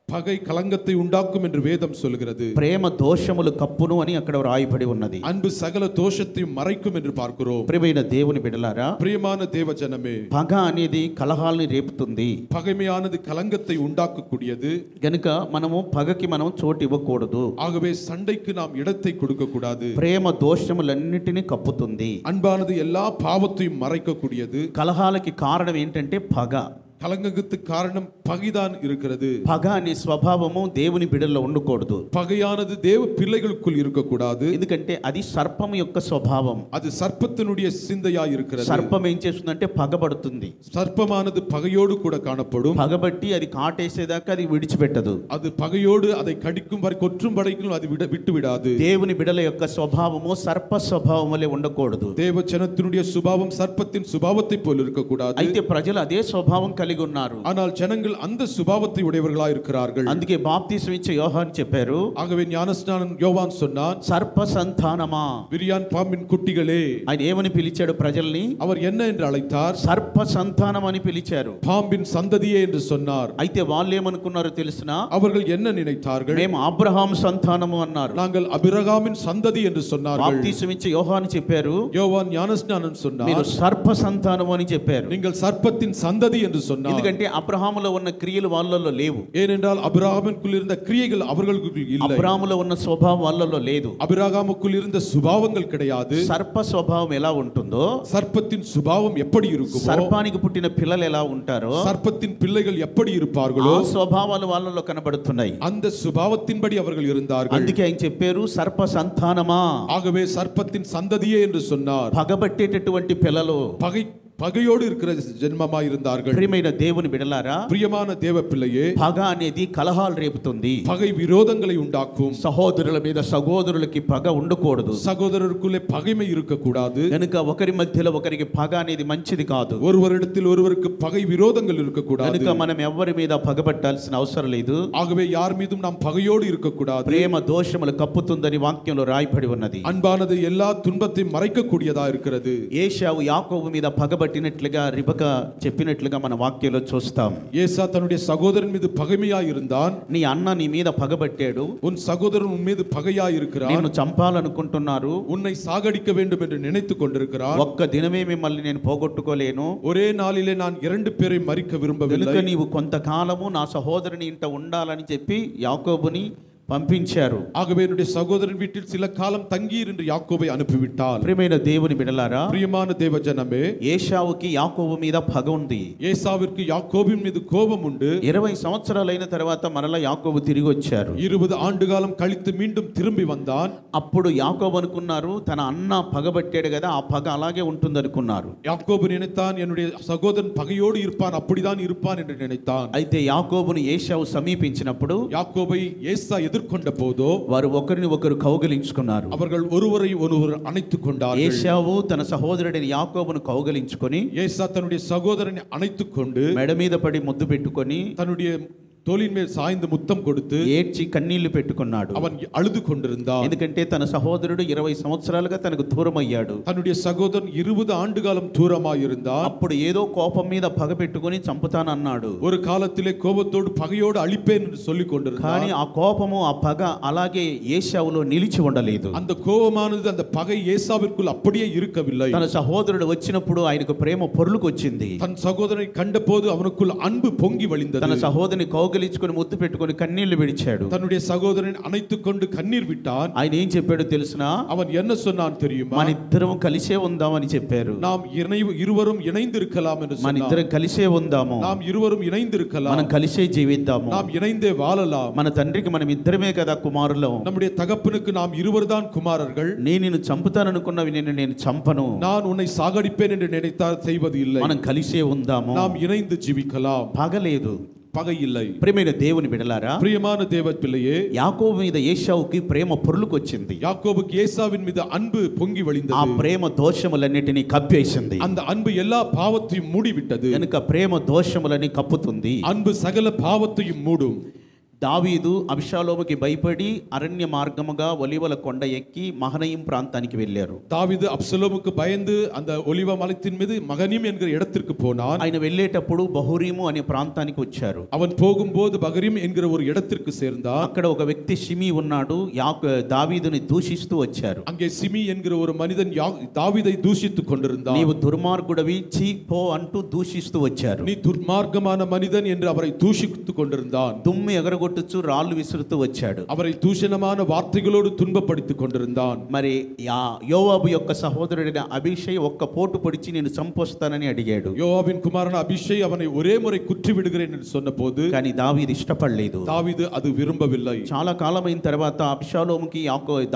பகை கலங்கத்தை உண்டாக்கும் என்று வேதம் சொல்கிறது. ప్రేమ దోషములు కప్పును అని అక్కడ రాయబడి ఉన్నది. அன்பு சகல தோஷத்தையும் மறைக்கும் என்று பார்க்கிறோம். ప్రియమైన దేవుని బిడ్డలారా, பிரியமான தேவஜனமே, పగ అనేది కలహాలని రేపుతుంది. பகைமையானது கலங்கத்தை உண்டாக்கக்கூடியது. గనుక మనము పగకి మనం చోటు ఇవ్వకూడదు. ஆகவே சண்டைக்கு நாம் இடத்தை கொடுக்க கூடாது. ప్రేమ దోషములన్నిటినీ కప్పుతుంది. அன்பானது எல்லா பாவத்தையும் மறைக்கக்கூடியது. కలహాలకి కారణం ఏంటంటే పగ. கலங்கத்துக்கு காரணம் பகைதான் இருக்கிறது. పగ అనే స్వభావము దేవుని బిడ్డల్లో ఉండకూడదు. பகையானது தேவ பிள்ளைகளுக்குள் இருக்கக்கூடாது. ఎందుకంటే అది సర్పము యొక్క స్వభావం. அது சர்ப்பத்தினுடைய சிந்தையாய் இருக்கிறது. సర్పం ఏం చేస్తుందంటే పగబడుతుంది. சர்ப்பமானது பகையோடு கூட காணப்படும். పగబట్టి అది కాటేసేదాకా అది విడిచిపెట్టదు. அது పగயோடு அதை கடிக்கும் வரை கொற்றும் வரைக்கும் அது விட்டு விடாது. దేవుని బిడ్డల యొక్క స్వభావము సర్ప స్వభావం వలె ఉండకూడదు. தேவ ஜனத்தினுடைய சுபாவம் சர்ப்பத்தின் சுபாவத்தை போல் இருக்கக்கூடாது. అయితే ప్రజలు అదే స్వభావం కలిగి ఉన్నారు. ஆனால் ஜனங்கள் அந்த சுபாவத்தை உடையவர்களாய் இருக்கிறார்கள். అందుకే బాప్తిసం ఇచ్చే యోహాను చెప్పారు, ஆகவே ஞானஸ்நானம் யோவான் சொன்னான், సర్ప సంతానమా, விரியான் பாம்பின் குட்டிகளே. ఆయన ఏమని పిలిచాడు ప్రజల్ని? அவர் என்ன என்று అழைத்தார்? సర్ప సంతానం అని పిలిచారు. பாம்பின் சந்ததியே என்று சொன்னார். అయితే వాళ్ళు ఏమనుకున్నారో తెలుసునా? அவர்கள் என்ன నిனைத்தார்கள்? మేము అబ్రహాం సంతానము అన్నారు. நாங்கள் అబ్రహామిன் సంతதி என்று சொன்னார்கள். బాప్తిసం ఇచ్చే యోహాను చెప్పారు, யோவான் ஞானஸ்நானம் சொன்னார், మీరు సర్ప సంతానము అని చెప్పారు. நீங்கள் సర్పத்தின் சந்ததி என்று சொன்னார். ఎందుకంటే అబ్రహాములో ఉన్న క్రియలు వాళ్ళలో లేవు. ஏனென்றால் அபிரகாமுக்குள் இருந்த கிரியைகள் அவர்களுக்கு இல்லை. అబ్రహాములో ఉన్న స్వభావం వాళ్ళలో లేదు. அபிரகாமுக்குள் இருந்த சுபாவங்கள் கிடையாது. సర్ప స్వభావం ఎలా ఉంటుందో, சர்ப்பத்தின் சுபாவம் எப்படி இருக்குமோ, సర్పానికి పుట్టిన పిల్లలు ఎలా ఉంటారో, சர்ப்பத்தின் பிள்ளைகள் எப்படி இருப்பார்களோ ఆ స్వభావాలు వాళ్ళలో కనబడుతున్నాయి. அந்த சுபாவத்தின்படி அவர்கள் இருந்தார்கள். అందుకే ఆయన చెప్పారు, సర్ప సంతానమా. ஆகவே சர்ப்பத்தின் சந்ததியே என்று சொன்னார். పగబట్టేటటువంటి పిల్లలు, பகையோடு இருக்கிற ஜென்மமாய் இருந்தார்கள். ప్రియమైన దేవుని బిడ్డలారా, பிரியமான தேவ பிள்ளையே, పగ అనేది కలహాలు రేపుతుంది. பகை விரோதங்களை உண்டாக்கும். సహోదరుల మీద సహోదరులకి పగ ఉండకూడదు. சகோதரருக்குள்ளே பகைமை இருக்கக்கூடாது. కనుక ఒకరి మధ్యలో ఒకరికి పగ అనేది మంచిది కాదు. ஒருவரிடத்தில் ஒருவருக்கு பகை விரோதங்கள் இருக்கக்கூடாது. కనుక మనం ఎవరి మీద పగబట్టాల్సిన అవసరం లేదు. ஆகவே யார் மீதும் நாம் பகையோடு இருக்கக்கூடாது. ప్రేమ దోషములు కప్పుతుందని వాక్యంలో రాయబడి ఉన్నది. அன்பானது எல்லா துன்பத்தையும் மறைக்கக்கூடியதா இருக்கிறது. ఏశావు యాకోబు మీద పగబట్టినట్లుగా రిబకా చెప్పినట్లుగా మన వాక్యంలో చూస్తాం. ஏசா தன்னுடைய சகோதரன் மீது பகைமையாய் இருந்தான். నీ అన్న నీ మీద పగబట్టాడు, உன் சகோதரன் உன் மீது பகையாய் இருக்கிறான். నిన్ను చంపాలనుకుంటున్నారు, உன்னை சாகடிக்க வேண்டும் என்று நினைத்துக் கொண்டிருக்கிறான். ఒక్క దినమే మిమ్మల్ని నేను పోగొట్టుకోలేను, ஒரே நாளிலே நான் 2 பேரை மறிக்க விரும்பவில்லை. కనుక నీవు కొంతకాలము నా సహోదరుని ఇంట ఉండాలని చెప్పి యాకోబుని పంపించారు. ஆகவே என்னுடைய சகோதரன் வீட்டில் சில காலம் தங்கீர் என்று யாக்கோபை அனுப்பிவிட்டார். ప్రియమైన దేవుని బిడ్డలారా, பிரியமான தேவஜனமே, ఏశావుకి యాకోబు మీద పగ ఉంది. ஏசாவிற்கு யாக்கோபின் மீது கோபம் உண்டு. 20 సంవత్సరాలైన తర్వాత మరలా యాకోబు తిరిగి వచ్చారు. 20 ஆண்டு காலம் கழித்து மீண்டும் திரும்பி வந்தான். అప్పుడు యాకోబు అనుకున్నారు, తన అన్న పగబట్టాడు కదా, ఆ పగ అలాగే ఉంటుంది అనుకున్నారు. யாக்கோபு நினைத்தான், என்னுடைய சகோதரன் பகையோடு இருப்பான், அப்படிதான் இருப்பான் என்று நினைத்தான். అయితే యాకోబుని ఏశావు సమీపించినప్పుడు யாக்கோபை ஏசா எதிர்கொண்ட போதோ వారు ఒకరిని ఒకరు కౌగలించుకున్నారు. அவர்கள் ஒருவரை ஒருவர் அணைத்துக் கொண்டார்கள். ఏశావు తన సహోదరుడైన యాకోబును కౌగలించుకొని ஏசா தன்னுடைய சகோதரனை அணைத்துக் கொண்டு మెడ మీద పడి ముద్దు పెట్టుకొని தன்னுடைய தோளின் மேல் சாய்ந்து முத்தம் கொடுத்து ఏడ్చి కన్నీళ్లు పెట్టుకున్నాడు. அவன் அழுது கொண்டிருந்தான். ఎందుకంటే తన సహోదరుడు 20 సంవత్సరాలుగా తనకు దూరం అయ్యాడు. தன்னுடைய சகோதரன் 20 ஆண்டு காலம் தூரமாய் இருந்தான். అప్పుడు ఏదో కోపం మీద పగ పెట్టుకొని చంపుతానన్నాడు. ஒரு காலத்திலே கோபத்தோடு பகையோடு అழிப்பேன் என்று சொல்லிக் கொண்டிருந்தான். కానీ ఆ కోపము ఆ పగ అలాగే ఏశావులో నిలిచి ఉండలేదు. அந்த கோபமானது அந்த பகை ஏசாவிற்குள் அப்படியே இருக்கவில்லை. తన సహోదరుడు వచ్చినప్పుడు ఆయనకు ప్రేమ పొర్లుకొచ్చింది. தன் சகோதரனை கண்டபோது அவனுக்குள் அன்பு பொங்கி வழிந்தது. తన సహోదరుని కౌగిలించుకొని కౌగిలించుకొని ముద్దు పెట్టుకొని కన్నీళ్లు విడిచాడు. தன்னுடைய சகோதரனை அணைத்துக் கொண்டு கண்ணீர் விட்டான். ఆయన ఏం చెప్పాడు తెలుసునా? அவன் என்ன சொன்னான் தெரியுமா? మన ఇద్దరం కలిసే ఉందామని చెప్పారు. நாம் இருவரும் இணைந்திருக்கலாம் என்று మన சொன்னான். ఇద్దరం కలిసే ఉందాము, நாம் இருவரும் இணைந்திருக்கலாம், మనం కలిసే జీవిద్దాము, நாம் இணைந்தே வாழலாம். మన తండ్రికి మనం ఇద్దరమే కదా కుమారులం, நம்முடைய தகப்பனுக்கு நாம் இருவர்தான் குமாரர்கள். నేను నిన్ను చంపుతాననుకున్నవి నేను చంపను, நான் உன்னை சாகடிப்பேன் என்று நினைத்தால் செய்வது இல்லை. మనం కలిసే ఉందాము, நாம் இணைந்து ஜீவிக்கலாம். పగలేదు. பகை இல்லை. ప్రియమైన దేవుని బిడ్డలారా, பிரியமான தேவ பிள்ளையே, యాకోబు మీద ఏశావుకి ప్రేమ పొర్లుకొచ్చింది. யாக்கோபுக்கு ஏசாவின் மீது அன்பு பொங்கி ఆ வழிந்தது. ప్రేమ దోషములన్నిటినీ కప్పేసింది. அந்த அன்பு எல்லா பாவத்தையும் மூடிவிட்டது. కనుక ప్రేమ దోషములని కప్పుతుంది. அன்பு சகல பாவத்தையும் மூடும். దావీదు అబిషాలోముకి భయపడి అరణ్య మార్గముగా ఒలీవల కొండ ఎక్కి మహనయిం ప్రాంతానికి వెళ్ళారు. தாவீது அப்சலோமுக்கு பயந்து அந்த ஒலிவ மலைத்தின் மீது மகனீம் என்கிற இடத்திற்கு போனான். ఆయన వెళ్ళేటప్పుడు బహురీము అనే ప్రాంతానికి వచ్చారు. அவன் போகும்போது பகரீம் என்கிற ஒரு இடத்திற்கு சேர்ந்தான். అక్కడ ఒక వ్యక్తి షిమి ఉన్నాడు. దావీదుని దూషిస్తూ వచ్చారు. அங்கே சிமி என்கிற ஒரு மனிதன் தாவீதை தூஷித்துக் கொண்டிருந்தான். నీవు దుర్మార్గుడవి చీ పో అంటూ దూషిస్తూ వచ్చారు. நீ துர்மார்க்கமான மனிதன் என்று அவரை தூஷித்துக் கொண்டிருந்தான். దుమ్ము ఎగరగొట్టుచు రాళ్ళు విసురుతూ వచ్చాడు. அவரை தூஷணமான வார்த்தைகளோடு துன்பப்படுத்திக் கொண்டிருந்தான். మరి యోవాబు యొక్క సహోదరుడైన అభిషై ఒక్క పోటు పొడిచి నేను చంపొస్తానని అడిగాడు. யோவாபின் குமாரன் அபிஷேக் அவனை ஒரே முறை குற்றி விடுகிறேன் என்று சொன்னபோது కానీ దావీదు ఇష్టపడలేదు. தாவீது அது விரும்பவில்லை. చాలా కాలమైన తర్వాత అబ్షాలోముకి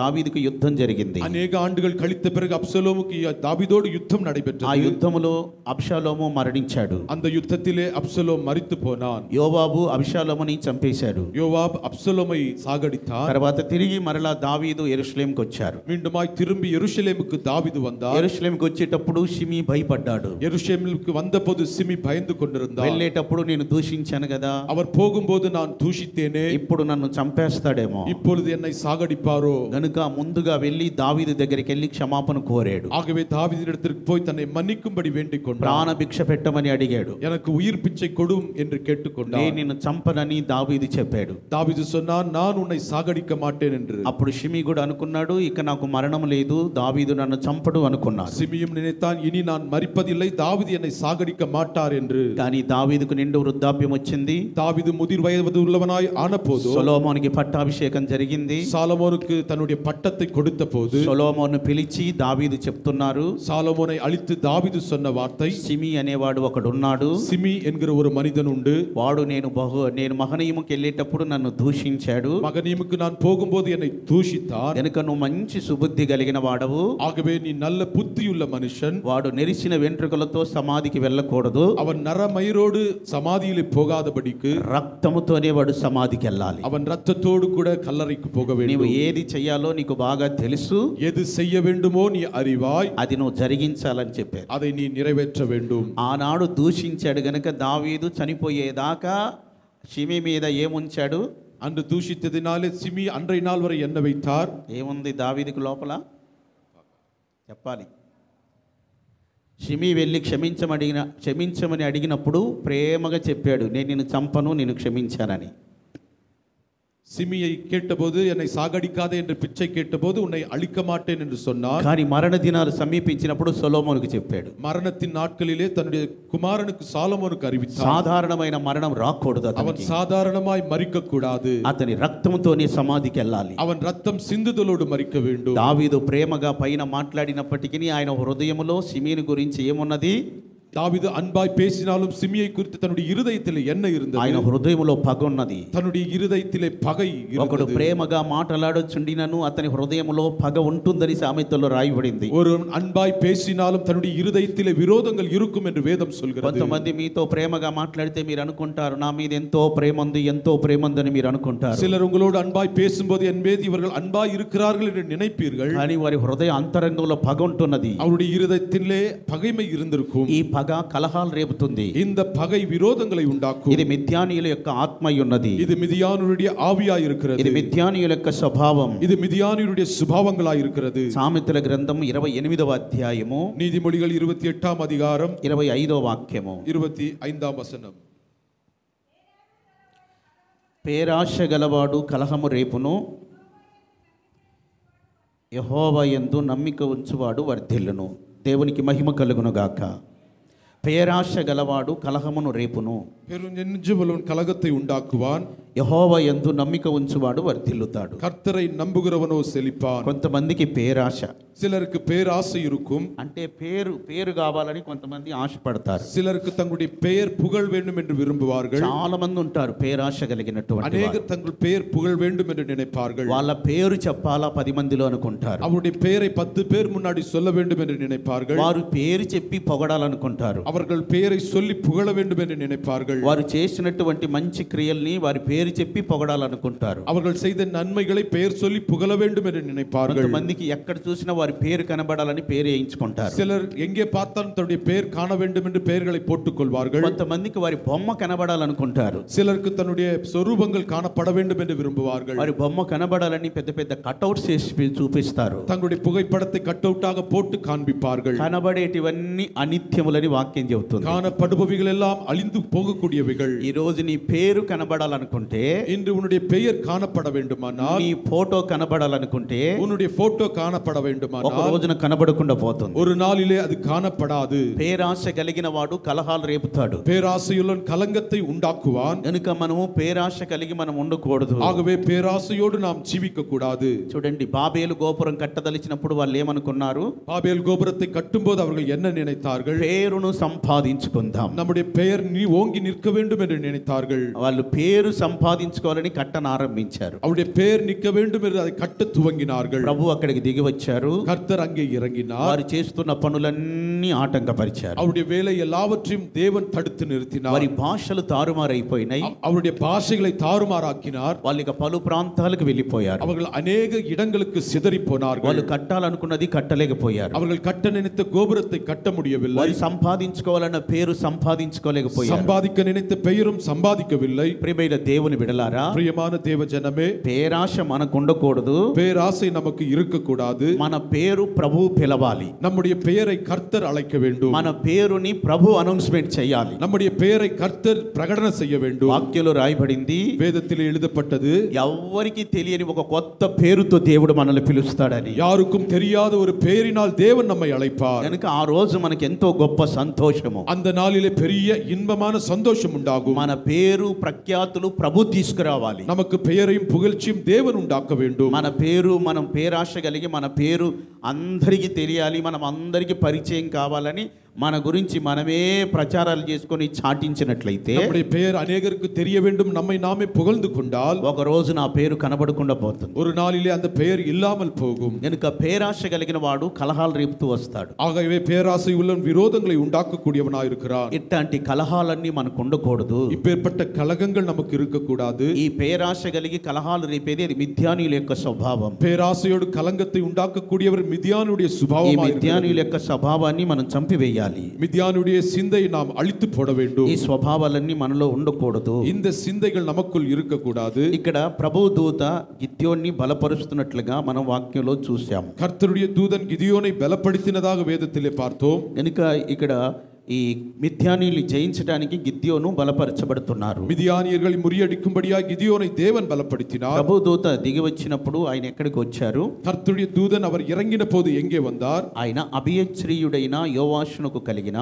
దావీదుకి యుద్ధం జరిగింది. అనేక ఆండుகள் கழித்த பிறகு அப்சலோமுக்கு தாவீதோடு யுத்தம் நடைபெற்றது. ఆ యుద్ధములో అబ్షాలోము మరణించాడు. அந்த யுத்தத்திலே அப்சலோம் மரித்து போனான். యోవాబు అబ్షాలోముని చంపేశాడు. யோவாப் அப்சலோமை சாகடித்தான். తర్వాత తిరిగి మరలా దావీదు యెరూషలేముకు వచ్చారు. மீண்டுமாய் திரும்பி எருசலேமுக்கு தாவீது வந்தார். యెరూషలేముకు వచ్చేటప్పుడు షిమి భయపడ్డాడు. எருசலேமுக்கு வந்தபோது சிமி பயந்து கொண்டிருந்தார். వెళ్ళేటప్పుడు నేను దూషించాను కదా, அவர் போகும்போது நான் தூஷித்தேனே, ఇప్పుడు నన్ను చంపేస్తాడేమో, இப்பொழுது என்னை சாகடிப்பாரோ. గనుక ముందుగా వెళ్ళి దావీదు దగ్గరికి వెళ్ళి క్షమాపణ కోరాడు. ஆகவே தாவீதினிடத்திற்கு போய் தன்னை மன்னிக்கும்படி வேண்டிக் கொண்டார். ప్రాణ భిక్ష పెట్టమని అడిగాడు. எனக்கு உயிர் பிச்சை கொடும் என்று கேட்டுக்கொண்டார். నేను నిన్ను చంపనని దావీదు చెప్పాడు. தாவீது சொன்னான், நான் உன்னை சாகடிக்க மாட்டேன் என்று. అప్పుడు షిమి కూడా అనుకున్నాడు, ఇక నాకు మరణం లేదు, దావీదు నన్ను చంపడు అనుకున్నాడు. சிமியும் நினைத்தான், இனி நான் மரிப்பதில்லை, தாவீது என்னை சாகடிக்க மாட்டார் என்று. కానీ దావీదుకు నిండు వృద్ధాప్యం వచ్చింది. தாவீது முதிர் வயது உள்ளவனாய் ஆனபோது సొలొమోనుకి పట్టాభిషేకం జరిగింది. சாலமோனுக்கு தன்னுடைய பட்டத்தை கொடுத்த போது సొలొమోను పిలిచి దావీదు చెప్తున్నారు, சாலமோனை அழித்து தாவீது சொன்ன வார்த்தை, షిమి అనేవాడు ఒకడు ఉన్నాడు, சிமி என்கிற ஒரு மனிதன் உண்டு, వాడు నేను మహనీయముకి వెళ్ళేటప్పుడు నన్ను దూషించాడు, மகனீமுக்கு நான் போகும்போது என்னை தூஷித்தான். కనుక నువ్వు మంచి సుబుద్ధి కలిగిన వాడవు, ஆகவே நீ நல்ல புத்தியுள்ள மனுஷன். వాడు నెరిసిన వెంట్రుకలతో సమాధికి వెళ్ళకూడదు, அவன் நரமயிரோடு சமாதியிலே போகாதபடிக்கு రక్తముతోనే వాడు సమాధికి వెళ్ళాలి. அவன் ரத்தத்தோடு கூட கல்லறைக்கு போக నీవు வேண்டும். ఏది చెయ్యాలో నీకు బాగా తెలుసు, எது செய்ய வேண்டுமோ நீ அறிவாய், అది నువ్వు జరిగించాలని చెప్పారు. அதை நீ நிறைவேற்ற வேண்டும். ఆనాడు దూషించాడు గనుక దావీదు చనిపోయేదాకా షిమి మీద ఏముంచాడు? அன்று தூஷித்ததினாலே சிமி அன்றைய நாள் வரை என்ன வைத்தார்? ఏముంది దావీదుకు లోపల చెప్పాలి. షిమి వెళ్ళి క్షమించమని అడిగినప్పుడు ప్రేమగా చెప్పాడు, నేను నిన్ను చంపను, నేను క్షమించానని. சிமியை கேட்டபோது என்னை சாகடிக்காதே என்று பிச்சை கேட்டபோது உன்னை அழிக்க மாட்டேன் என்று சொன்னார். కానీ మరణ దినాలు సమీపించినప్పుడు సొలొమోనుకు చెప్పాడు, மரணத்தின் நாட்களிலே தன்னுடைய குமாரனுக்கு சாலமோனுக்கு அறிவித்தார், సాధారణమైన మరణం రాకూడదు, அவன் అతనికి சாதாரணமாய் மரிக்க கூடாது, అతని రక్తంతోనే సమాధికి వెళ్ళాలి. அவன் ரத்தம் சிந்துதலோடு மரிக்க வேண்டும். దావీదు ప్రేమగా పైన మాట్లాడినప్పటికీ ఆయన హృదయములో షిమీని గురించి ఏమున్నది? தாவீது அன்பாய் பேசினாலும் சிமியை குறித்து தன்னுடைய இருதயத்திலே என்ன இருந்தது? ఆయన హృదయములో పగ ఉన్నది. தன்னுடைய இருதயத்திலே பகை ఒకడు இருந்தது. ప్రేమగా మాట్లాడొచ్చుండినను అతని హృదయములో పగ ఉంటుందని సామెతల్లో రాయబడింది. ஒரு அன்பாய் பேசினாலும் தன்னுடைய இருதயத்திலே விரோதங்கள் இருக்கும் என்று வேதம் சொல்கிறது. కొంతమంది మీతో ప్రేమగా మాట్లాడితే మీరు అనుకుంటారు, నా మీద ఎంతో ప్రేమ ఉంది అని మీరు అనుకుంటారు. சிலர் உங்களோடு அன்பாய் பேசும்போது என் மீது இவர்கள் அன்பாய் இருக்கிறார்கள் என்று நினைப்பீர்கள். కానీ వారి హృదయ అంతరంగంలో పగ ఉంటున్నది. அவருடைய இருதயத்திலே பகைமை இருந்திருக்கும். ఈ పగ కలహాలు రేపుతుంది. இந்த பகை விரோதங்களை உண்டாக்கும். ఇది మిథ్యానీయుల యొక్క ఆత్మై ఉన్నది. இது మిదియానుடைய ఆవియాய் இருக்கிறது. ఇది మిథ్యానీయుల యొక్క స్వభావం. இது మిదియానుடைய சுபாவங்களாய் இருக்கிறது. సామెతల గ్రంథం 28వ అధ్యాయము நீதிமொழிகள் 28ஆம் அதிகாரம் 25వ వాక్యము 25ஆம் வசனம். పేరాశ గలవాడు కలహము రేపును, యెహోవా యందు నమ్మిక ఉంచువాడు వర్ధిల్లును. దేవునికి మహిమ కలుగును గాక. పేరాశ గలవాడు కలహమును రేపును, பெருநெஞ்சுள்ளவன் கலகத்தை உண்டாக்குவான். యెహోవా యందు నమ్మిక ఉంచువాడు వర్ధిల్లుతాడు. கர்த்தரை நம்புகிறவனோ செழிப்பான். కొంతమందికి పేరాశ, சிலருக்கு பேராசை இருக்கும். అంటే పేరు కావాలని కొంతమంది ఆశపడతారు. சிலருக்கு தங்களுடைய பெயர் புகழ் வேண்டும் என்று விரும்புவார்கள். చాలా మంది ఉంటారు పేరాశ కలిగినటువంటి వారు. அநேகர் தங்கள் பெயர் புகழ் வேண்டும் என்று நினைப்பார்கள். వాళ్ళ పేరు చెప్పాలా 10 మందిలో అనుకుంటారు. அவருடைய பெயரை 10 பேர் முன்னாடி சொல்ல வேண்டும் என்று நினைப்பார்கள். వారు పేరు చెప్పి పొగడాలనుకుంటారు. அவர்கள் பெயரை சொல்லி புகழ வேண்டும் என்று நினைப்பார்கள். వారు చేసినటువంటి మంచి క్రియల్ని వారి పేరు చెప్పి పొగడాలనుకుంటారు. அவர்கள் செய்த நன்மைகளை பெயர் சொல்லி புகழ வேண்டும் என்று நினைப்பார்கள். కొంతమందికి ఎక్కడ చూసినా వారి పేరు కనబడాలని పేరు వేయించుకుంటారు. சிலர் எங்கே பார்த்தாலும் தன்னுடைய பெயர் காண வேண்டும் என்று பெயர்களை போட்டுக் கொள்வார்கள். కొంతమందికి వారి బొమ్మ కనబడాలనుకుంటారు. சிலருக்கு தன்னுடைய சொரூபங்கள் காணப்பட வேண்டும் என்று விரும்புவார்கள். వారి బొమ్మ కనబడాలని పెద్ద పెద్ద కట్అవుట్స్ చేసి చూపిస్తారు. தங்களுடைய புகைப்படத்தை கட்டவுட்டாக போட்டு காண்பிப்பார்கள். కనబడేటివన్నీ అనిత్యములని వాక్యం చెబుతుంది. காணப்படுபவைகள் எல்லாம் அழிந்து போகக்கூடியவைகள். ఈ రోజు నీ పేరు కనబడాలనుకుంటే, இன்று உன்னுடைய பெயர் காணப்பட வேண்டுமானால், నీ ఫోటో కనబడాలనుకుంటే, உன்னுடைய போட்டோ காணப்பட ఒక வேண்டுமானால் రోజున కనబడకుండా పోతుంది. ஒரு நாளிலே அது காணப்படாது. పేరాశ కలిగిన వాడు కలహాలు రేపుతాడు. பேராசையுள்ளவன் கலங்கத்தை உண்டாக்குவான். కనుక మనము పేరాశ కలిగి మనం ఉండకూడదు. ஆகவே பேராசையோடு நாம் ஜீவிக்க கூடாது. చూడండి, బాబేలు గోపురం కట్టదలిచినప్పుడు వాళ్ళు ఏమనుకున్నారు? பாபேல் கோபுரத்தை கட்டும்போது அவர்கள் என்ன நினைத்தார்கள்? పేరును సంపాదించుకుందాం, நம்முடைய பெயர் நீ ஓங்கி நிற்க வேண்டும் என்று நினைத்தார்கள். వాళ్ళు పేరు సంపాదించుకోవాలని కట్టను ఆరంభించారు. அவருடைய பெயர் நிற்க வேண்டும் என்று அதை கட்ட துவங்கினார்கள். ప్రభు అక్కడికి దిగి వచ్చారు. கர்த்தர் அங்கே இறங்கினார். వారు చేస్తున్న పనులన్నీ ఆటంకపరిచారు. அவருடைய வேலை எல்லாவற்றையும் தேவன் தடுத்து நிறுத்தினார். వారి భాషలు తారుమారైపోయినాయి. அவருடைய பாஷைகளை தாறுமாறாக்கினார். వాళ్ళు ఇక పలు ప్రాంతాలకు వెళ్ళిపోయారు. அவர்கள் அநேக இடங்களுக்கு சிதறி போனார்கள். వాళ్ళు కట్టాలనుకున్నది కట్టలేకపోయారు. அவர்கள் கட்ட நினைத்த கோபுரத்தை கட்ட முடியவில்லை. వారు సంపాదించుకోవాలన్న పేరు సంపాదించుకోలేకపోయారు. சம்பாதிக்க நினைத்த பெயரும் சம்பாதிக்கவில்லை. ప్రియమైన దేవుని బిడలారా, பிரியமான தேவ ஜனமே, పేరాశ మనకు ఉండకూడదు. பேராசை நமக்கு இருக்கக்கூடாது. మన పేరు ప్రభు పిలవాలి. நம்முடைய பெயரை கர்த்தர் அழைக்க வேண்டும். మన పేరుని ప్రభు అనౌన్స్మెంట్ చేయాలి. நம்முடைய பெயரை கர்த்தர் பிரகடன செய்ய வேண்டும். వాక్యంలో రాయబడింది, வேதத்தில் எழுதப்பட்டது, ఎవ్వరికి తెలియని ఒక కొత్త పేరుతో దేవుడు మనల్ని పిలుస్తాడని. யாருக்கும் தெரியாத ஒரு பெயரினால் தேவன் நம்மை அழைப்பார். కనుక ఆ రోజు మనకి ఎంతో గొప్ప సంతోషము. அந்த நாளிலே பெரிய இன்பமான சந்தோஷம் உண்டாகும். మన పేరు ప్రఖ్యాతులు ప్రభు తీసుకురావాలి. நமக்கு பெயரையும் புகழ்ச்சியும் தேவன் உண்டாக்க வேண்டும். మన పేరు, మనం పేరాశ కలిగి మన పేరు అందరికీ తెలియాలి, మనం అందరికీ పరిచయం కావాలని మన గురించి మనమే ప్రచారాలు చేసుకొని చాటించినట్లయితే, நம்முடைய பெயர் அநேகருக்கு தெரிய வேண்டும், நம்மை நாமே புகழ்ந்து கொண்டால், ఒక రోజు నా పేరు కనబడకుండా పోతుంది. ஒரு நாளிலே அந்த பெயர் இல்லாமல் போகும். కనుక పేరాశ కలిగిన వాడు కలహాలు రేపుతూ వస్తాడు. ஆகவே பேராசை உள்ள விரோதங்களை உண்டாக்கக்கூடியவனாய் இருக்கிறான். ఇట్లాంటి కలహాలన్నీ మనకు ఉండకూడదు. இப்பேற்பட்ட கலகங்கள் நமக்கு இருக்கக்கூடாது. ఈ పేరాశ కలిగి కలహాలు రేపేది అది మిథ్యానీయుల యొక్క స్వభావం. பேராசையோடு கலங்கத்தை உண்டாக்கக்கூடியவர் மிதியானுடைய ఈ சுபாவமாய் మిథ్యానీయుల యొక్క స్వభావాన్ని మనం చంపివేయాలి. மிதியானுடைய சிந்தையை நாம் அழித்து போட வேண்டும். ఈ స్వభావాలన్నీ మనలో ఉండకూడదు. இந்த சிந்தைகள் நமக்குள் இருக்கக்கூடாது. ఇక్కడ ప్రభు దూత గిద్యోన్ని బలపరుస్తున్నట్లుగా మనం వాక్యంలో చూసాం. கர்த்தருடைய தூதன் கிதியோனை பலப்படுத்தினதாக வேதத்திலே பார்த்தோம். కనుక ఇక్కడ ఈ మిథ్యానీయుల్ని జయించడానికి గిద్యోను బలపరచబడుతున్నారు. மிதியானியர்களை முறியடிக்கும்படியாக கிதியோனை தேவன் பலப்படுத்தினார். ప్రభు దూత దిగి వచ్చినప్పుడు ఆయన ఎక్కడికి వచ్చారు? கர்த்தருடைய தூதன் அவர் இறங்கின போது எங்கே வந்தார்? ఆయన అభియశ్రీయుడైన యోవాషునకు కలిగిన